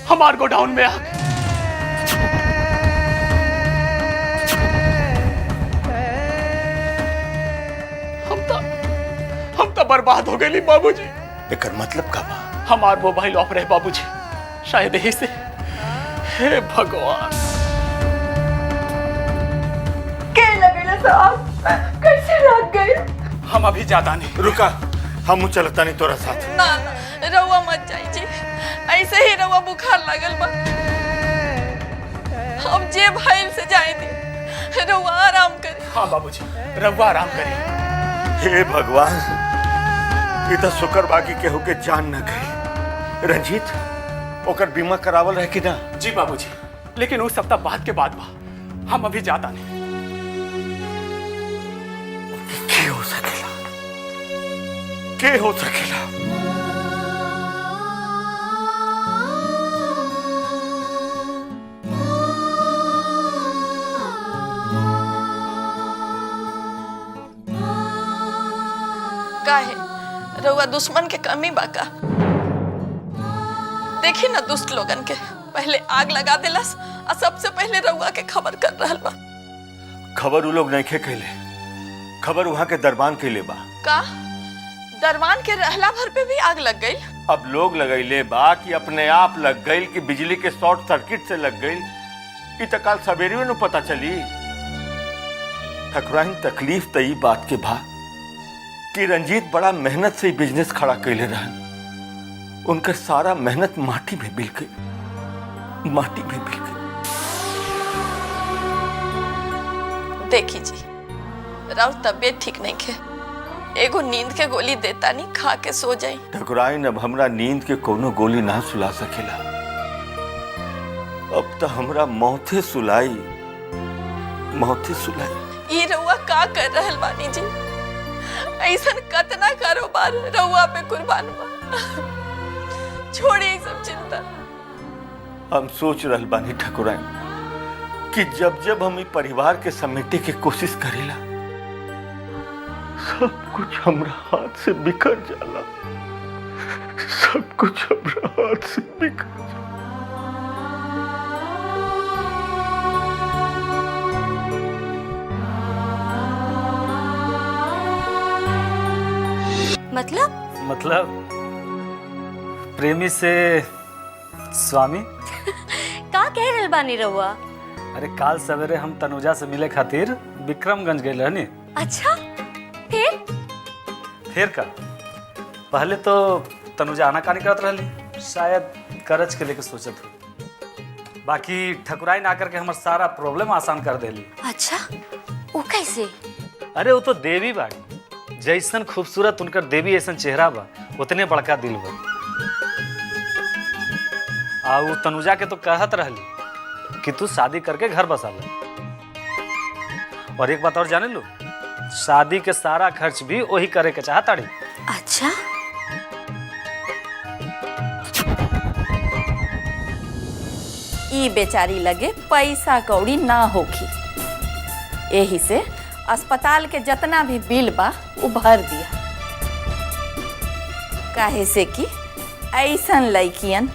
Speaker 9: हमार गोडाउन में आग? हम तो बर्बाद हो गए बाबूजी।
Speaker 10: एकर मतलब का बा?
Speaker 9: हमार मोबाइल ऑफ रहे बाबूजी, शायद यही से। हे भगवान,
Speaker 3: कैसे लग गए?
Speaker 9: हम अभी ज्यादा नहीं।
Speaker 10: रुका, हम चलता नहीं तोरा साथ।
Speaker 11: ना रउआ मत जाई जी, ऐसे ही रउआ बुखार लगल बा। हम जे भइल से जाए दे, रउआ आराम करे।
Speaker 9: हाँ बाबूजी, रउआ आराम करिए।
Speaker 10: हे भगवान, ये तो शुक्र बाकी केहू के जान न गई। रंजीत, ओकर बीमा करावल रहे कि ना?
Speaker 9: जी बाबूजी, लेकिन उस सप्ताह बाद के बाद बा, हम अभी जाता नहीं।
Speaker 10: के हो सकेला? के हो सकेला?
Speaker 11: काहे रउआ दुश्मन के कमी बा का? देखी ना दुष्ट लोगन के पहले आग लगा देलस और सबसे पहले रउआ के खबर कर रहल बा।
Speaker 10: खबर उ लोग नहीं खे कैले, खबर वहां के दरबान के ले बा।
Speaker 11: का दरबान के रहला भर पे भी आग लग गई?
Speaker 10: अब लोग लगैले बा कि अपने आप लग गई कि बिजली के शॉर्ट सर्किट से लग गई। ई तो कल सवेरे में पता चली। ठकुराइन तकलीफ तो ई बात के बा कि रंजीत बड़ा मेहनत से बिजनेस खड़ा कैले रहन। उनका सारा मेहनत माटी में मिल गई, माटी में मिल गई।
Speaker 11: देखी जी, राव तबियत ठीक नहीं खे, एगो नींद के गोली देता नहीं, खा के सो जाई।
Speaker 10: ठकुराइन, अब हमरा नींद के कोनो गोली ना सुला सकेला। अब तो हमरा मौते सुलाई, मौते सुलाई।
Speaker 11: ये रउआ का कर रहल बानी जी? ऐसा कतना कारोबार रउआ पे कुर्बान बा। छोड़िए सब चिंता।
Speaker 10: हम सोच रहल बानी ठकुराइन कि जब जब हम परिवार के समेटे के कोशिश करेला, सब कुछ हमरा हाथ से बिखर जाला, सब कुछ हमरा हाथ से बिखर जाला।
Speaker 14: मतलब प्रेमी से स्वामी।
Speaker 7: का कह रहल बानी रउआ?
Speaker 14: अरे काल सवेरे हम तनुजा से मिले खातिर विक्रमगंज गए रहनी।
Speaker 7: अच्छा,
Speaker 14: फिर का? पहले तो तनुजा आनाकानी करत रहली, शायद करज के लेके सोचत हो। बाकी ठकुराई ना करके हमार सारा प्रॉब्लम आसान कर देली।
Speaker 7: अच्छा, वो कैसे?
Speaker 14: अरे वो तो देवी बाड़ी, जैसन खूबसूरत उनकर देवी ऐसा चेहरा बा, उतने बड़का दिल बा। आ वो तनुजा के तो कहत रहली कि तू शादी करके घर बसा ले। और एक बात और जाने लो, शादी के सारा खर्च भी वही करे के चाहताड़ी।
Speaker 7: अच्छा,
Speaker 11: ई बेचारी लगे पैसा कौड़ी ना होखी, यही से अस्पताल के जितना भी बिल बा वो भर दिया। काहे से कि ऐसन लड़कियन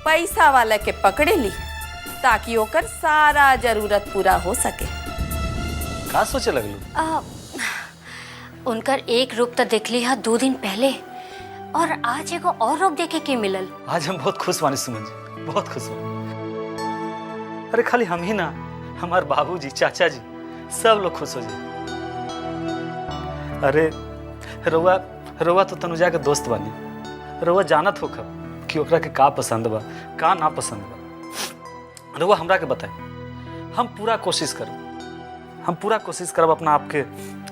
Speaker 11: पैसा वाला के पकड़े ली ताकि ओकर सारा जरूरत पूरा हो सके।
Speaker 14: का सोचे लगलू?
Speaker 2: उनकर एक रूप तो देखली है 2 दिन पहले, और आज एगो और रूप देखे के मिलल।
Speaker 14: आज हम बहुत खुश बानी सुमन जी, बहुत खुश बानी। अरे खाली हम ही ना, हमारे बाबूजी, चाचा जी, सब लोग खुश हो जाए। अरे रउआ तो तनुजा के दोस्त बानी, रउआ जानत हो कब कि ओकरा के का पसंद बा का ना पसंद बा। रउआ हमरा के बताए, हम पूरा कोशिश करब अपना आपके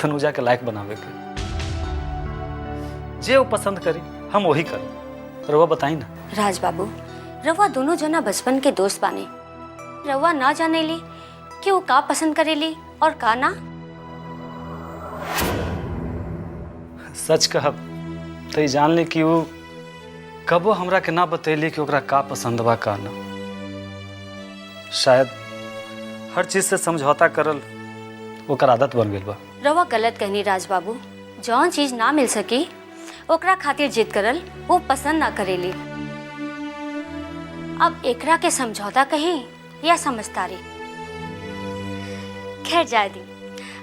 Speaker 14: तनुजा के लायक बनावे के। जे वो पसंद करी हम वही करें। रउआ बताई ना।
Speaker 2: राज बाबू, रवा दोनों जना बचपन के दोस्त बाने। रवा ना जाने ली कि वो का पसंद करेली और का ना।
Speaker 14: सच कहब तो ये जान ली कि वो कबो हमरा के ना बतैली कि ओकरा का पसंद बा का ना। शायद हर चीज से समझौता करल ओकर आदत बन गई बा।
Speaker 2: रवा गलत कहनी राज बाबू, जौन चीज ना मिल सकी ओकरा खातिर जिद करल वो पसंद ना करेली। अब एकरा के समझौता कहीं या समझदारी। खैर जाए दी,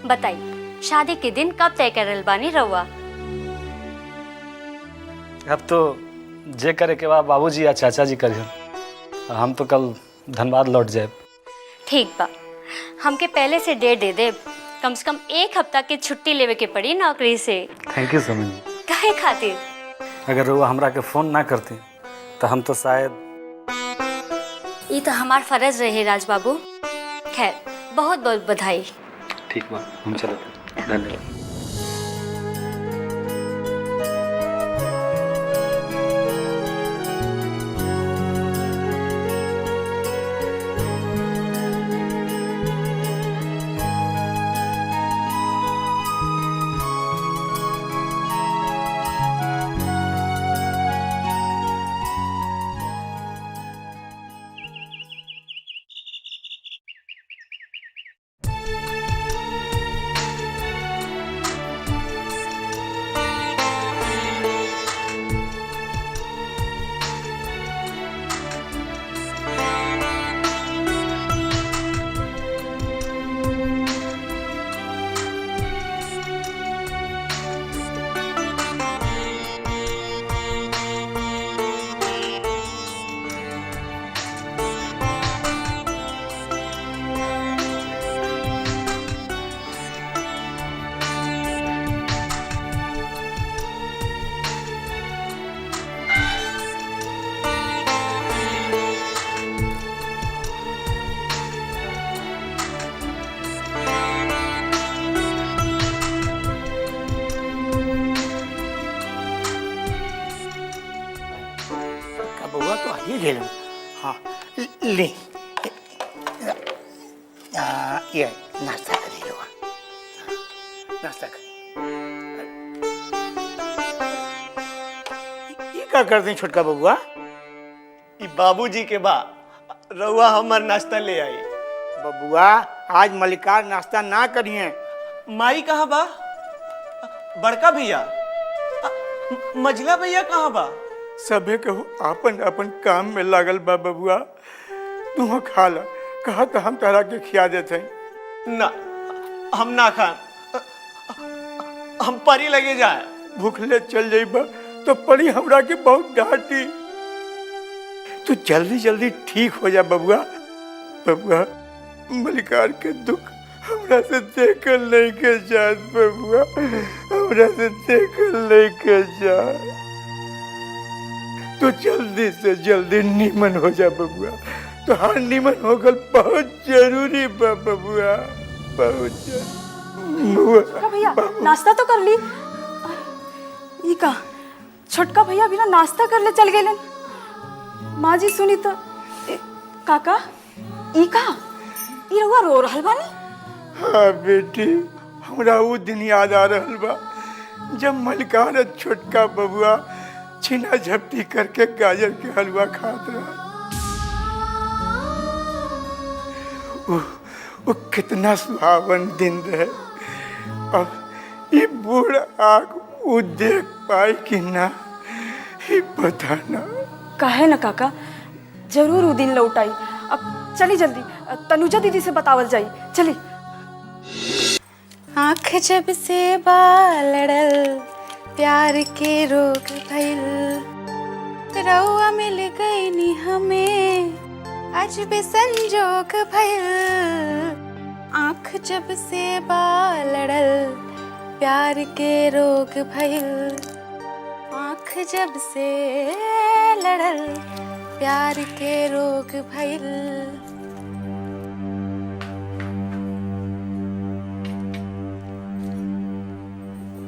Speaker 2: बताई शादी के दिन कब तय करल बानी रवा?
Speaker 14: अब तो जे करे के बाद बाबूजी या चाचा जी करियन। हम तो कल धनबाद लौट जाए।
Speaker 2: ठीक बा, हमके पहले से डेट दे दे। कम से कम 1 हफ्ता की छुट्टी लेवे के पड़ी नौकरी से।
Speaker 14: थैंक यू समन जी।
Speaker 2: काहे खातिर?
Speaker 14: अगर वो हमरा के फोन ना करती तो हम तो शायद।
Speaker 2: ये तो हमार फर्ज रहे राज बाबू। खैर बहुत बहुत बधाई।
Speaker 14: ठीक बा, हम चलते। धन्यवाद।
Speaker 5: ये ले लो। हाँ ले, ये नाश्ता करी लो, नाश्ता करी। ये क्या करते हैं छोटका बबुआ?
Speaker 6: बाबूजी के बा रउआ हमार नाश्ता ले आई।
Speaker 5: बबुआ आज मलिकार नाश्ता ना करिए।
Speaker 6: माई कहाँ बा? बड़का भैया, मझला भैया कहाँ बा?
Speaker 5: सबे के अपन अपन काम में लागल बा बबुआ। तू खा ला, कहा तो हम तहरा के खिया देते।
Speaker 6: ना, हम ना खाएं, हम परी लगे जाए।
Speaker 5: भूखले चल जाइबा तो परी हमरा के बहुत डांटी। तू जल्दी जल्दी ठीक हो जा बबुआ। बबुआ मलिकार के दुख हमरा से देखल नहीं के जात बबुआ, हमरा से देखल नहीं के जात। तो जल्दी से जल्दी नीमन हो जा बबुआ। तो हाँ नीमन होगल बहुत जरूरी बा बबुआ, बहुत जरूरी।
Speaker 1: भैया नाश्ता तो कर ली। ई का छोटका भैया बिना नाश्ता कर ले चल गए। माँ जी सुनी तो काका ई का ई रहुआ रो रहल बानी?
Speaker 5: हाँ बेटी, हमरा वो दिन याद आ रहल बा जब मलिकार छोटका बबुआ छीना झपटी करके गाजर के हलवा खात रहा। वो कितना सुहावन दिन रहे। अब ये बूढ़ आग वो देख पाई कि ना, ये पता ना।
Speaker 1: काहे ना काका, जरूर वो दिन लौटाई। अब चली जल्दी, तनुजा दीदी से बतावल जाई। चली।
Speaker 2: आँख जब से बालड़ल प्यार के रोग भइल, रउआ मिल गई नी हमें आज भी संजोग भइल। आँख जब से बालड़ल प्यार के रोग भइल, आँख जब से लड़ल प्यार के रोग भइल।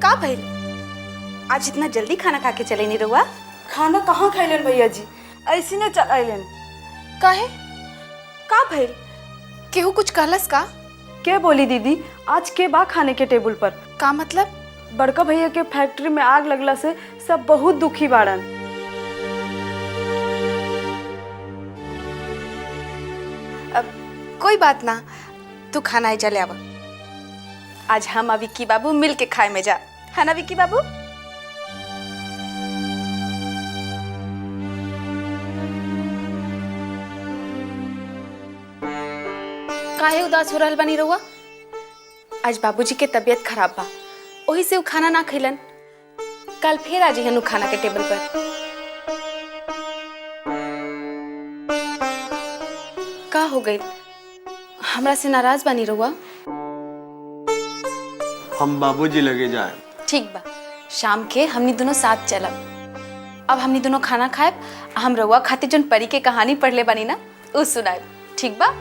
Speaker 1: का भइल? आज इतना जल्दी खाना खा के चले नहीं रहुआ? खाना कहाँ खैलन भैया जी, ऐसी ने चल आइलन।
Speaker 2: काहे?
Speaker 1: का भइल?
Speaker 2: केहू कुछ कहलस का?
Speaker 1: के बोली दीदी, आज के बा खाने के टेबल पर?
Speaker 2: का मतलब?
Speaker 1: बड़का भैया के फैक्ट्री में आग लगला से सब बहुत दुखी बाड़न।
Speaker 2: अब कोई बात ना, तू खाना ही चले आवा। आज हम और विक्की बाबू मिल के खाए में जा, है ना विक्की बाबू? काहे उदास हो रहल बानी रउआ? आज बाबूजी के तबीयत खराब बा, ओही से वो खाना ना खइलन। कल फिर आ जइहन खाना के टेबल पर। का हो गई? हमरा से नाराज बानी रउआ?
Speaker 6: हम बाबूजी लगे जाए।
Speaker 2: ठीक बा, शाम के हमनी दोनों साथ चलब। अब हमनी दोनों खाना खाएब, हम रउआ खातिर जोन परी के कहानी पढ़ले बानी ना, उ सुनाएब। ठीक बा?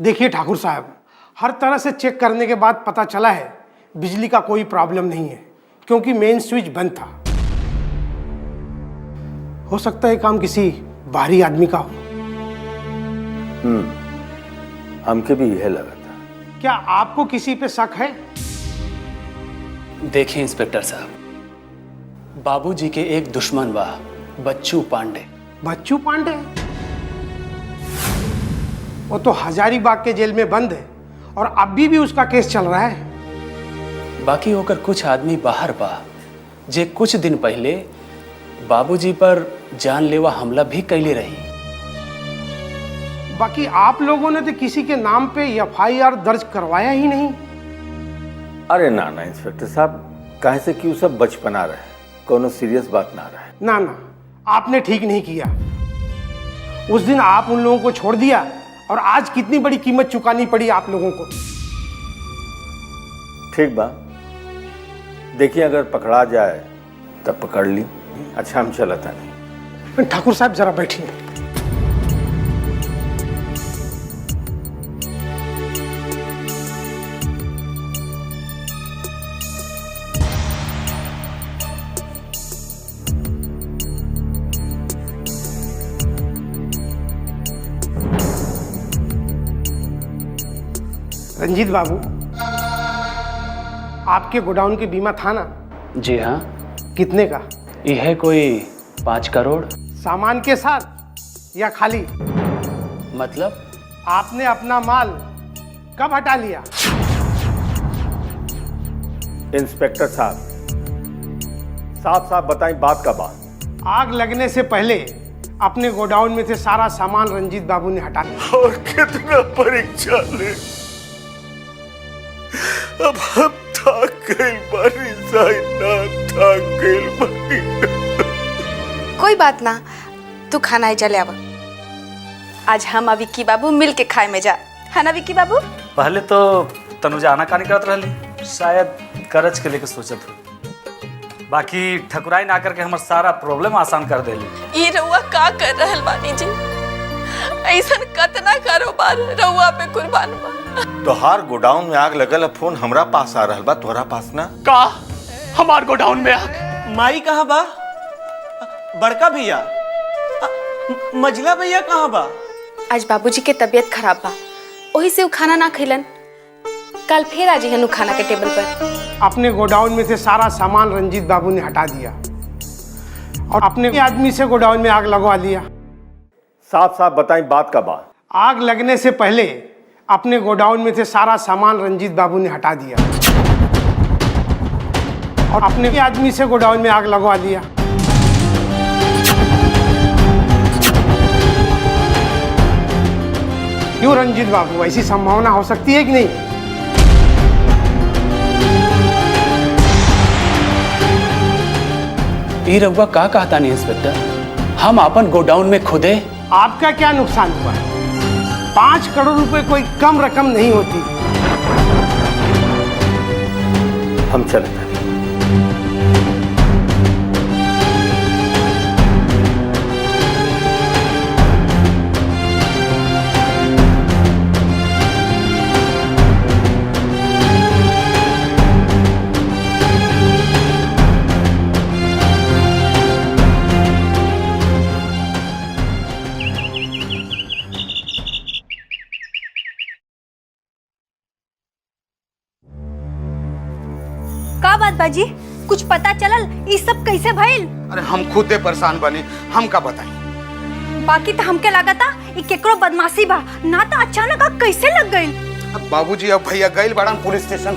Speaker 15: देखिए ठाकुर साहब, हर तरह से चेक करने के बाद पता चला है बिजली का कोई प्रॉब्लम नहीं है, क्योंकि मेन स्विच बंद था। हो सकता है काम किसी बाहरी आदमी का हो।
Speaker 10: हमके भी यह लगा था।
Speaker 15: क्या आपको किसी पे शक है?
Speaker 9: देखिए इंस्पेक्टर साहब, बाबूजी के एक दुश्मन बा, बच्चू पांडे।
Speaker 15: बच्चू पांडे? वो तो हजारीबाग के जेल में बंद है और अभी भी उसका केस चल रहा है।
Speaker 9: बाकी होकर कुछ आदमी बाहर बा, जे कुछ दिन पहले बाबूजी पर जानलेवा हमला भी कैले रही।
Speaker 15: बाकी आप लोगों ने तो किसी के नाम पे FIR दर्ज करवाया ही नहीं।
Speaker 10: अरे ना ना इंस्पेक्टर साहब, काहे से क्यों सब बचपना रहे, कोनो सीरियस बात ना रहे।
Speaker 15: ना ना, आपने ठीक नहीं किया। उस दिन आप उन लोगों को छोड़ दिया और आज कितनी बड़ी कीमत चुकानी पड़ी आप लोगों को।
Speaker 10: ठीक बा, देखिए अगर पकड़ा जाए तब पकड़ ली। अच्छा हम चलता नहीं।
Speaker 15: ठाकुर साहब जरा बैठिए। रंजीत बाबू, आपके गोडाउन के बीमा था ना?
Speaker 9: जी हाँ।
Speaker 15: कितने का?
Speaker 9: यह है कोई 5 करोड़।
Speaker 15: सामान के साथ या खाली?
Speaker 9: मतलब?
Speaker 15: आपने अपना माल कब हटा लिया?
Speaker 10: इंस्पेक्टर साहब, साफ साफ बताएं बात का बात।
Speaker 15: आग लगने से पहले अपने गोडाउन में से सारा सामान रंजीत बाबू ने हटा लिया।
Speaker 10: और कितना परीक्षा ले, अब हम थक गए बारी, थक गए।
Speaker 2: कोई बात ना, तू खाना ही चले आवा। आज हम और विक्की बाबू मिल के खाए में जा, है ना विक्की बाबू?
Speaker 14: पहले तो तनुजा आना कानी करत रहली, शायद करज के लेके सोचत हो। बाकी ठकुराई ना करके हमार सारा प्रॉब्लम आसान कर देली।
Speaker 3: ये रउआ का कर रहल बानी जी?
Speaker 11: ऐसा कतना कारोबार रउआ पे कुर्बान बा।
Speaker 10: तोहार गोडाउन में आग लगल, फोन हमरा पास आ रहल बा, तोहरा पास ना?
Speaker 6: का हमार गोडाउन में आग? माई कहाँ बा? बड़का भैया, मझला भैया कहाँ बा?
Speaker 2: आज बाबूजी के तबीयत खराब बा, वही से वो खाना ना खिलन। कल फिर आ जाइए खाना के टेबल पर।
Speaker 15: अपने गोडाउन में से सारा सामान रंजीत बाबू ने हटा दिया और अपने आदमी से गोडाउन में आग लगवा दिया।
Speaker 10: साफ साफ बताई बात का बात।
Speaker 15: आग लगने से पहले अपने गोडाउन में से सारा सामान रंजीत बाबू ने हटा दिया और अपने आदमी से गोडाउन में आग लगवा दिया। क्यों रंजीत बाबू, ऐसी संभावना हो सकती है कि नहीं?
Speaker 9: ये रउआ का कहता नहीं इंस्पेक्टर? हम अपन गोडाउन में खुदे।
Speaker 15: आपका क्या नुकसान हुआ? 5 करोड़ रुपए कोई कम रकम नहीं होती।
Speaker 10: हम चलते।
Speaker 1: का बात बाजी, कुछ पता चलल? ये सब कैसे भइल?
Speaker 12: अरे हम खुदे परेशान बने, हम का बताई।
Speaker 1: बाकी तो हमके लागता ये केकरो बदमाशी बा, ना तो अचानक आग कैसे लग गई।
Speaker 12: अब बाबूजी अब भैया गइल बड़न पुलिस स्टेशन,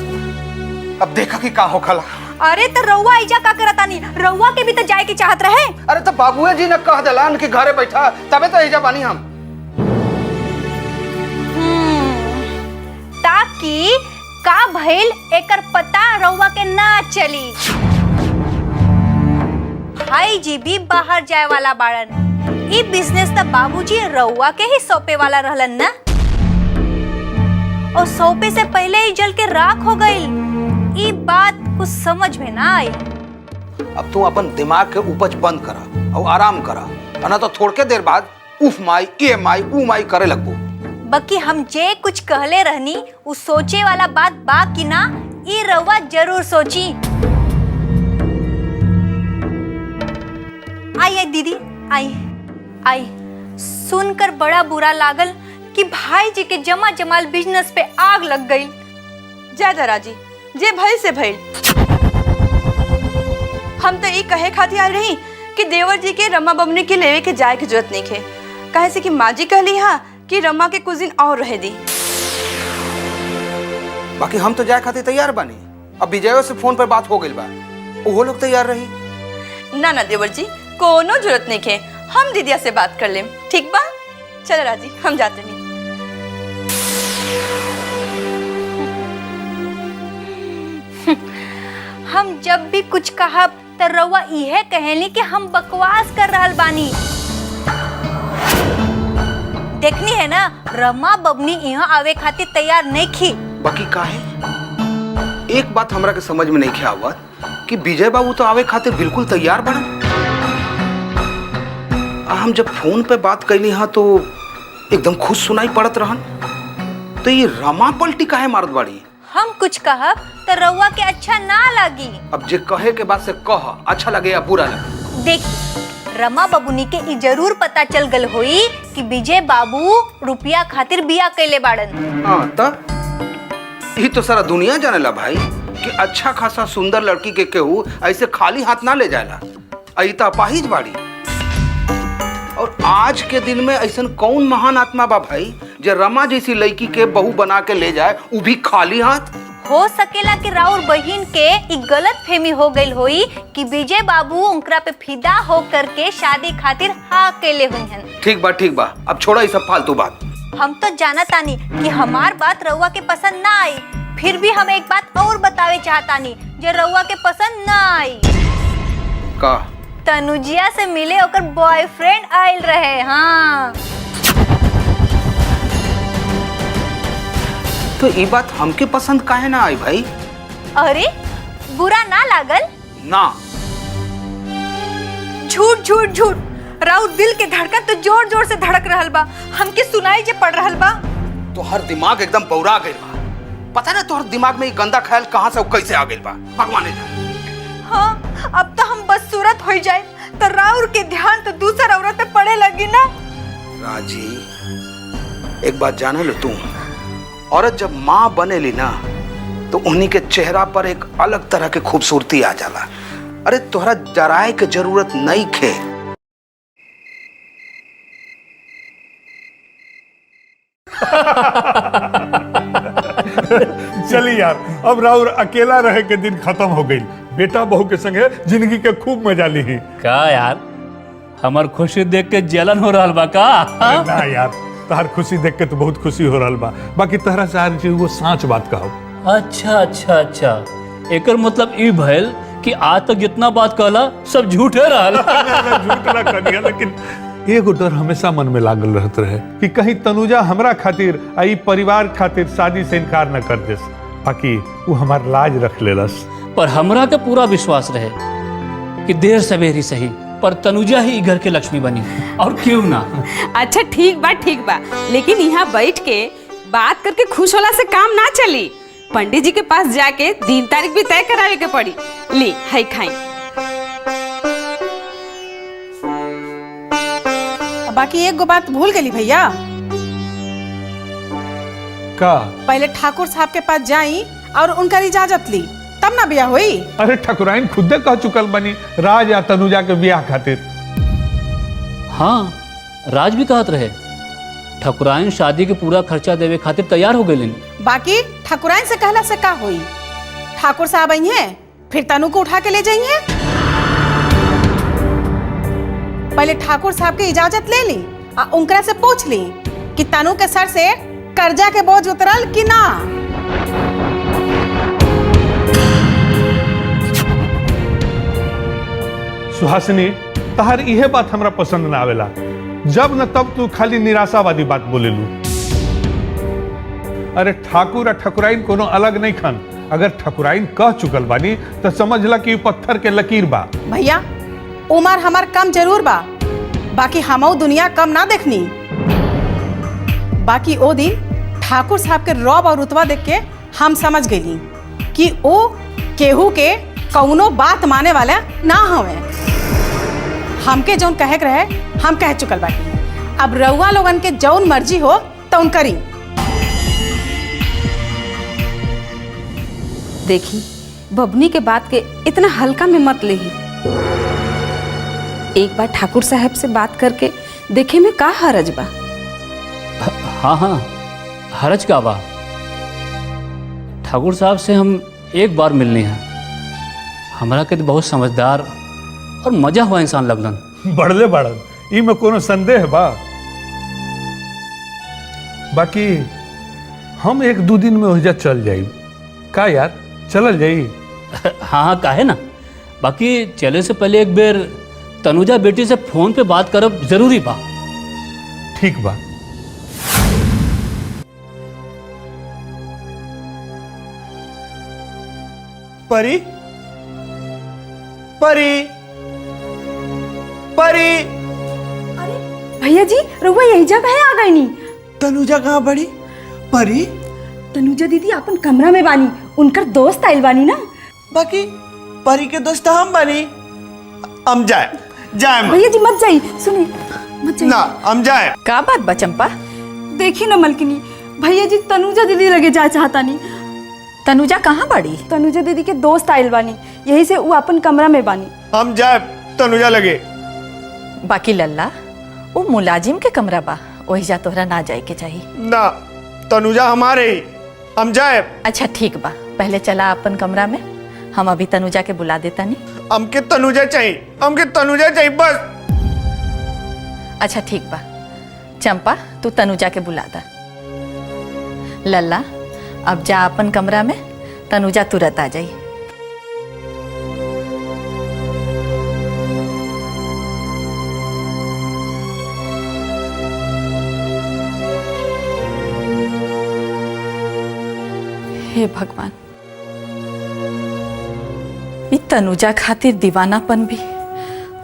Speaker 12: अब देखा कि का होखला।
Speaker 1: अरे तो रउआ ऐजा का करता नहीं? रउआ के भी तो जाए की चाहत रहे।
Speaker 12: अरे तो बाबूए जी ने कह दिलान कि घरे बैठा, तबे तो ऐजा बानी हम।
Speaker 1: ताकि का भइल एकर पता रउआ के ना चली। भाई जी भी बाहर जाए वाला बाड़न, ई बिजनेस तो बाबूजी रउआ के ही सौंपे वाला रहलन ना, और सौंपे से पहले ही जल के राख हो गई। ई बात कुछ समझ में ना आई।
Speaker 12: अब तू अपन दिमाग के उपज बंद करा और आराम करा, ना तो थोड़ के देर बाद उफ माई ए माई ऊ माई करे लगबो।
Speaker 1: बाकी हम जे कुछ कहले रहनी उ सोचे वाला बात बा कि ना, ई रउआ जरूर सोची। आई दीदी, आई सुनकर बड़ा बुरा लागल कि भाई जी के जमा जमाल बिजनेस पे आग लग गई।
Speaker 3: जय दराजी, जे भइल से भइल। हम तो ई कहे खातिर आए रही कि देवर जी के रमा बमनी के लेवे के जाए की जरूरत नहीं है, कहे से कि माँ जी कहली हा कि रमा के कुछ दिन और रह दी।
Speaker 12: बाकी हम तो जाए खातिर तैयार बानी। अब विजयो से फोन पर बात हो गई बा, वो लोग तैयार रही।
Speaker 3: ना ना देवर जी, कोनो जरूरत नहीं है, हम दीदिया से बात कर लेम। ठीक बा, चलो राजी, हम जाते नहीं।
Speaker 1: हम जब भी कुछ कहा तो रउआ इहे कहली कि हम बकवास कर रहल बानी। देखनी है ना, रमा बबनी यहाँ आवे खातिर तैयार नहीं थी।
Speaker 12: बाकी काहे? एक बात हमरा के समझ में नहीं खे आवत कि विजय बाबू तो आवे खातिर बिल्कुल तैयार बना। हम जब फोन पे बात कैली हाँ तो एकदम खुश सुनाई पड़त रहन, तो ये रमा पलटी काहे मारत बाड़ी?
Speaker 1: हम कुछ कहब तो रउआ के अच्छा ना लगी।
Speaker 12: अब जे कहे के बाद से कह, अच्छा लगे या बुरा लगे।
Speaker 1: देखी, रमा बबुनी के ई जरूर पता चल गल होई कि विजय बाबू रुपया खातिर बिया कैले बाड़न।
Speaker 12: हाँ तब ये तो सारा दुनिया जानेला भाई कि अच्छा खासा सुंदर लड़की के केहू ऐसे खाली हाथ ना ले जाएला। आई तो अपाहिज बाड़ी। और आज के दिन में ऐसा कौन महान आत्मा बा भाई जे रमा जैसी लड़की के बहू बना के ले जाए, वो भी खाली हाथ?
Speaker 1: हो सकेला कि राउर बहिन के एक गलत फहमी हो गई होई कि विजय बाबू उनकरा पे फिदा हो करके शादी खातिर हाँ केले हुई हैं।
Speaker 12: ठीक बा, अब छोड़ा ये सब फालतू बात।
Speaker 1: हम तो जाना तानी कि हमार बात रउआ के पसंद ना आई, फिर भी हम एक बात और बतावे चाहतानी जो रउआ के पसंद ना आई।
Speaker 12: का?
Speaker 1: तनुजिया से मिले ओकर बॉयफ्रेंड आयल रहे। हाँ
Speaker 12: तो ये बात हमके पसंद काहे ना आई भाई?
Speaker 1: अरे बुरा ना लागल?
Speaker 12: ना।
Speaker 1: झूठ झूठ झूठ, राउर दिल के धड़कन तो जोर जोर से धड़क रहल बा, हमके सुनाई जे पड़ रहल बा।
Speaker 12: तो हर दिमाग एकदम बौरा गइल बा। पता ना तोहर दिमाग में ये गंदा ख्याल कहाँ से और कैसे आ गइल बा, भगवान जाने।
Speaker 1: हाँ, अब तो हम बस सूरत हो जाए तो राउर के ध्यान तो दूसर औरत पे पड़े लगी ना।
Speaker 12: राजी, एक बात जाने लो तू, औरत जब माँ बनेली ना तो उन्हीं के चेहरा पर एक अलग तरह के खूबसूरती आ जाला। अरे तोहरा जराए के जरूरत नहीं खे।
Speaker 16: चली यार, अब राउर अकेला रहे के दिन खत्म हो गई। बेटा बहू के संगे जिंदगी के खूब मजा ली।
Speaker 9: का यार, हमार खुशी देख के जलन हो रहा बा का?
Speaker 16: ना यार, तहर खुशी देख के तो बहुत खुशी हो रहा बा। बाकी तहरा से हर चीज वो सांच बात कहो।
Speaker 9: अच्छा अच्छा अच्छा, एकर मतलब ई भइल कि आज तक जितना बात कहला सब झूठे रहल।
Speaker 16: झूठ ना कहिया, लेकिन एगो डर हमेशा मन में लागल रहत रहे कि कहीं तनुजा हमरा खातिर आई परिवार खातिर शादी से इनकार न कर देस। बाकी वो हमार लाज रख लेलस।
Speaker 9: पर हमरा के पूरा विश्वास रहे कि देर सवेरी सही पर तनुजा ही घर के लक्ष्मी बनी, और क्यों ना।
Speaker 7: अच्छा ठीक बा, लेकिन यहाँ बैठ के बात करके खुश होला से काम ना चली। पंडित जी के पास जाके दिन तारीख भी तय करावे के पड़ी। ली है खाई।
Speaker 1: बाकी एक गो बात भूल गई भैया,
Speaker 16: का
Speaker 1: पहले ठाकुर साहब के पास जाई और उनका इजाजत ली, तब ना ब्याह हुई।
Speaker 16: अरे ठकुराइन खुदे कह चुकल बनी राज या तनुजा के ब्याह खातिर।
Speaker 9: हाँ, राज भी कहत रहे ठकुराइन शादी के पूरा खर्चा देवे खातिर तैयार हो गए।
Speaker 1: बाकी ठाकुराइन से कहला से का हुई? ठाकुर साहब आई हैं, फिर तनु को उठा के ले जाइए। पहले ठाकुर साहब की इजाजत ले ली और उनकरा से पूछ ली कि तनु के सर से कर्जा के बोझ उतरल कि ना।
Speaker 16: सुहासिनी, तहर इहे बात हमरा पसंद ना आवेला। जब न तब तू खाली निराशावादी बात बोलेलू। अरे ठाकुर और ठकुराइन कोनो अलग नहीं खन। अगर ठकुराइन कह चुकल बानी तो समझला कि पत्थर के लकीर बा।
Speaker 1: भैया, उमर हमार कम जरूर बा, बाकी हमऊ दुनिया कम ना देखनी। बाकी ओ दिन ठाकुर साहब के रौब और रुतबा देख के हम समझ गई कि ओ केहू के कौनो बात माने वाला ना हवे। हमके जौन कहे के रहे हम कह चुकल बाटी। अब रउआ लोगन के जौन मर्जी हो तौन करी।
Speaker 7: देखी, बबनी के बात के इतना हल्का में मत लेही। एक बार ठाकुर साहब से बात करके देखे में का हरज बा।
Speaker 9: हाँ हाँ, हरज का बा। ठाकुर साहब से हम एक बार मिलने हैं। हमारा के तो बहुत समझदार और मजा हुआ इंसान लगलन।
Speaker 16: बढ़ले बढ़न ई में कोनो संदेह बा। बाकी हम एक दो दिन में ओहिजा चल जाई। का यार, चलल जाई?
Speaker 9: हाँ हाँ, काहे ना। बाकी चले से पहले एक बेर तनुजा बेटी से फोन पे बात करब जरूरी बा।
Speaker 16: ठीक बा।
Speaker 6: परी, परी, परी।
Speaker 1: भैया जी, रउआ यही जगह है आ गई नी।
Speaker 6: तनुजा कहाँ बड़ी? परी?
Speaker 1: तनुजा दीदी अपन कमरा में बानी, उनकर दोस्त आइल बानी ना।
Speaker 6: बाकी परी के दोस्त हम बानी। हम जाए
Speaker 1: भैया जी मत जाई, सुनी मत जाई
Speaker 6: ना, हम जाए।
Speaker 11: का बात बा चंपा?
Speaker 1: देखी ना मलकिनी, भैया जी तनुजा दीदी लगे जाए चाहता नहीं।
Speaker 11: तनुजा कहाँ बड़ी?
Speaker 1: तनुजा दीदी के दोस्त आइल बानी, यही से वो अपन कमरा में बानी।
Speaker 6: हम जाए तनुजा लगे।
Speaker 11: बाकी लल्ला, वो मुलाजिम के कमरा बा, वही जा तोहरा ना जाए के चाहिए
Speaker 6: ना। तनुजा हमारे ही, हम जाए।
Speaker 11: अच्छा ठीक बा, पहले चला अपन कमरा में, हम अभी तनुजा के बुला देता नहीं।
Speaker 6: हमके तनुजा चाहिए, हमके तनुजा चाहिए बस।
Speaker 11: अच्छा ठीक बा, चंपा तू तनुजा के बुला दा। लल्ला, अब जा अपन कमरा में, तनुजा तुरंत आ जाई। हे भगवान, ई तनुजा खातिर दीवानापन भी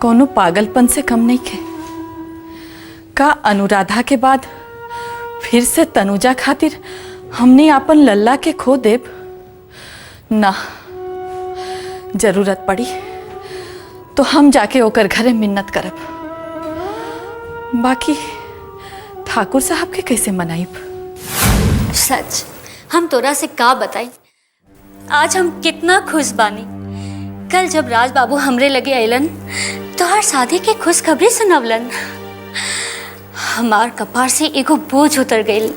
Speaker 11: कोनो पागलपन से कम नहीं खे। का अनुराधा के बाद फिर से तनुजा खातिर हमने अपन लल्ला के खो देब? ना, जरूरत पड़ी तो हम जाके ओकर घरे मिन्नत करब। बाकी ठाकुर साहब के कैसे मनाइब?
Speaker 17: सच हम तोरा से का बताई, आज हम कितना खुश बानी। कल जब राज बाबू हमरे लगे अलन तो हर शादी के खुशखबरी सुनवलन। हमार कपार से एगो बोझ उतर गई।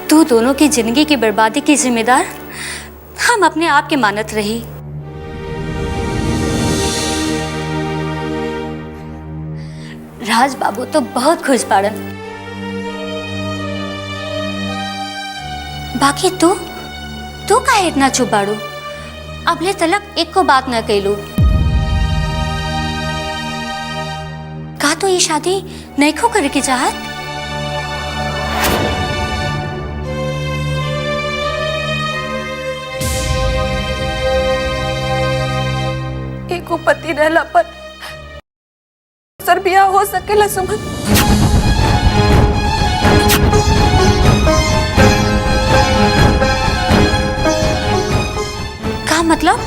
Speaker 17: तू दोनों की जिंदगी की बर्बादी की जिम्मेदार हम अपने आप के मानत रही। राज बाबू तो बहुत खुश पाड़न। बाकी तू काहे इतना चुप बाड़ू? अबले तलक एक को बात न कैलू। का तो ये शादी नहीं खो करे की चाहत?
Speaker 2: एको पति रहला पर सर बिया हो सकेला सुमन?
Speaker 17: का मतलब?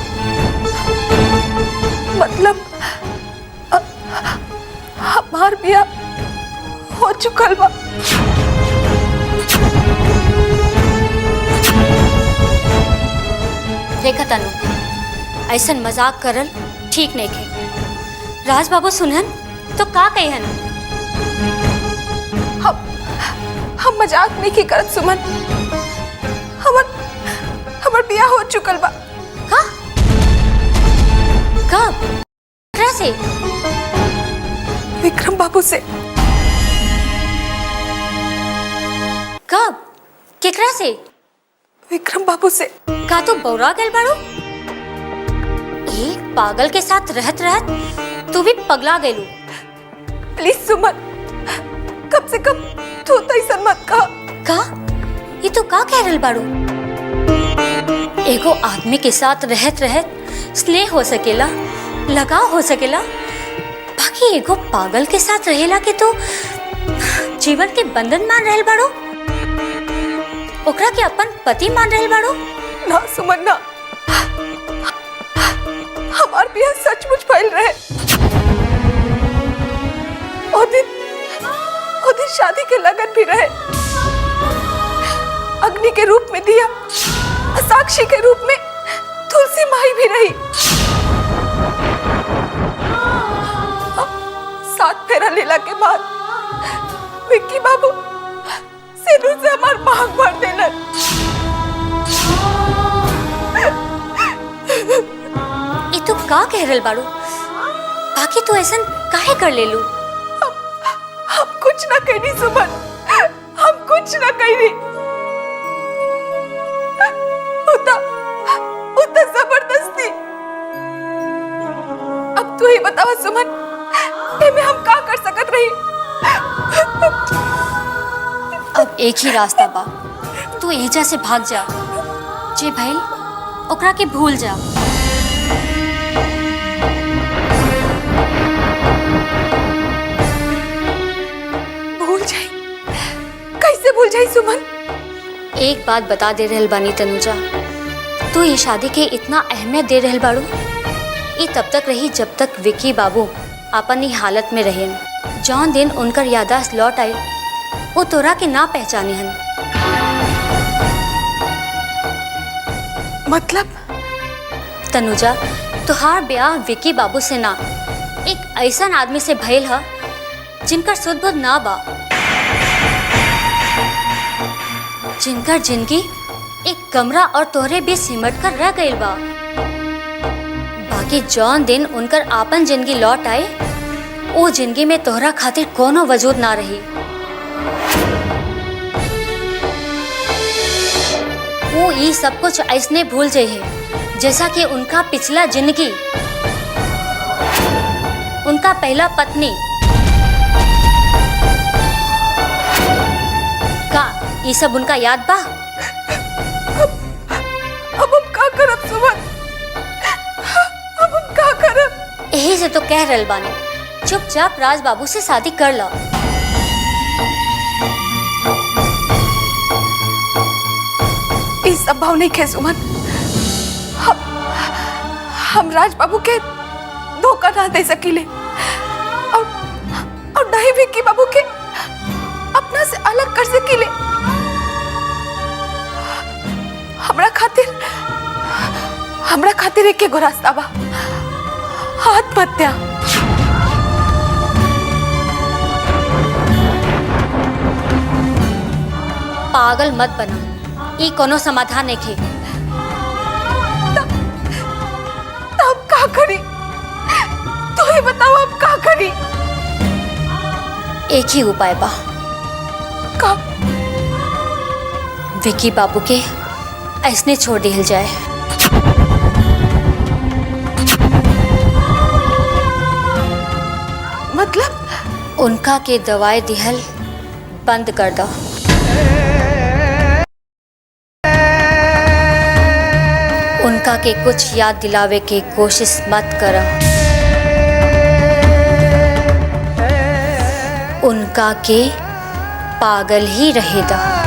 Speaker 2: हमार बिया हो चुकल बा।
Speaker 17: देखा तनु, ऐसन मजाक करल ठीक नहीं के। राज बाबू सुनहन तो का कहन?
Speaker 2: हम मजाक नहीं की करत सुमन। हमर बिया हो चुकल बा।
Speaker 17: का? कब? केकरा से?
Speaker 2: विक्रम बाबू से।
Speaker 17: कब? केकरा से?
Speaker 2: विक्रम बाबू से।
Speaker 17: का तो बौरा गल बाड़ू? एक पागल के साथ रहत रहत तू भी पगला गेलू।
Speaker 2: प्लीज सुमन, कम से कम तू तो ऐसा मत कहा।
Speaker 17: का? ये तो का कह रहल बाड़ू? एगो आदमी के साथ रहत रहत स्नेह हो सकेला, लगाव हो सकेला, बाकी एगो पागल के साथ रहेला के तो जीवन के बंधन मान रहल बाड़ू, ओकरा के अपन पति मान रहल बाड़ू।
Speaker 2: ना सुमन ना, हमार बिया सचमुच फैल रहे। ओ दिन शादी के लगन भी रहे। अग्नि के रूप में दिया, साक्षी के रूप में तुलसी माई भी रही। सात फेरा लीला के बाद विक्की बाबू सिंदूर से हमार मांग भर देलन।
Speaker 17: ये तू का कह रहल बाड़ू? बाकी तू ऐसा काहे कर लेलू?
Speaker 2: हम कुछ ना कहनी सुमन, हम कुछ ना कहनी। उतना जबरदस्ती। अब तू ही बतावा सुमन, में हम का कर सकत रही?
Speaker 17: अब एक ही रास्ता बा, तू एजा से भाग जा। जे भइल ओकरा के भूल जा।
Speaker 2: भूल जाई? कैसे भूल जाई सुमन?
Speaker 17: एक बात बता दे रहल बानी तनुजा, तू ये शादी के इतना अहमियत दे रहल बाड़ू, ये तब तक रही जब तक विक्की बाबू अपन ही हालत में रहेन। जौन दिन उनकर यादाश्त लौट आई वो तोरा के ना पहचानी हन।
Speaker 2: मतलब?
Speaker 17: तनुजा, तुहार ब्याह विक्की बाबू से ना, एक ऐसा आदमी से भइल ह जिनकर सुध बुध ना बा, जिनकर जिंदगी एक कमरा और तोहरे भी सिमट कर रह गइल बा। बाकी जौन दिन उनकर आपन जिंदगी लौट आए वो जिंदगी में तोहरा खातिर कोनो वजूद ना रही। वो ये सब कुछ ऐसने भूल जाए जैसा कि उनका पिछला जिंदगी, उनका पहला पत्नी। का ये सब उनका याद बा?
Speaker 2: अब हम का करब सुमन? अब हम का करब?
Speaker 17: यही से तो कह रहल बानी, चुपचाप राज बाबू से शादी कर लो।
Speaker 2: इस संभव नहीं खे सुमन। हम राज बाबू के धोखा ना दे सकीले और नहीं विक्की बाबू के अपना से अलग कर सकीले। हमरा खातिर एक गो रास्ता बा, आत्महत्या।
Speaker 17: पागल मत बना, ई कोनो समाधान नहीं खे।
Speaker 2: तब का करी? तू ही बताओ अब का करी?
Speaker 17: एक ही उपाय बा।
Speaker 2: का?
Speaker 17: विक्की बाबू के ऐसने छोड़ दिल जाए।
Speaker 2: मतलब?
Speaker 17: उनका के दवाई दिहल बंद कर दो। उनका के कुछ याद दिलावे की कोशिश मत करो। उनका के पागल ही रहे दो।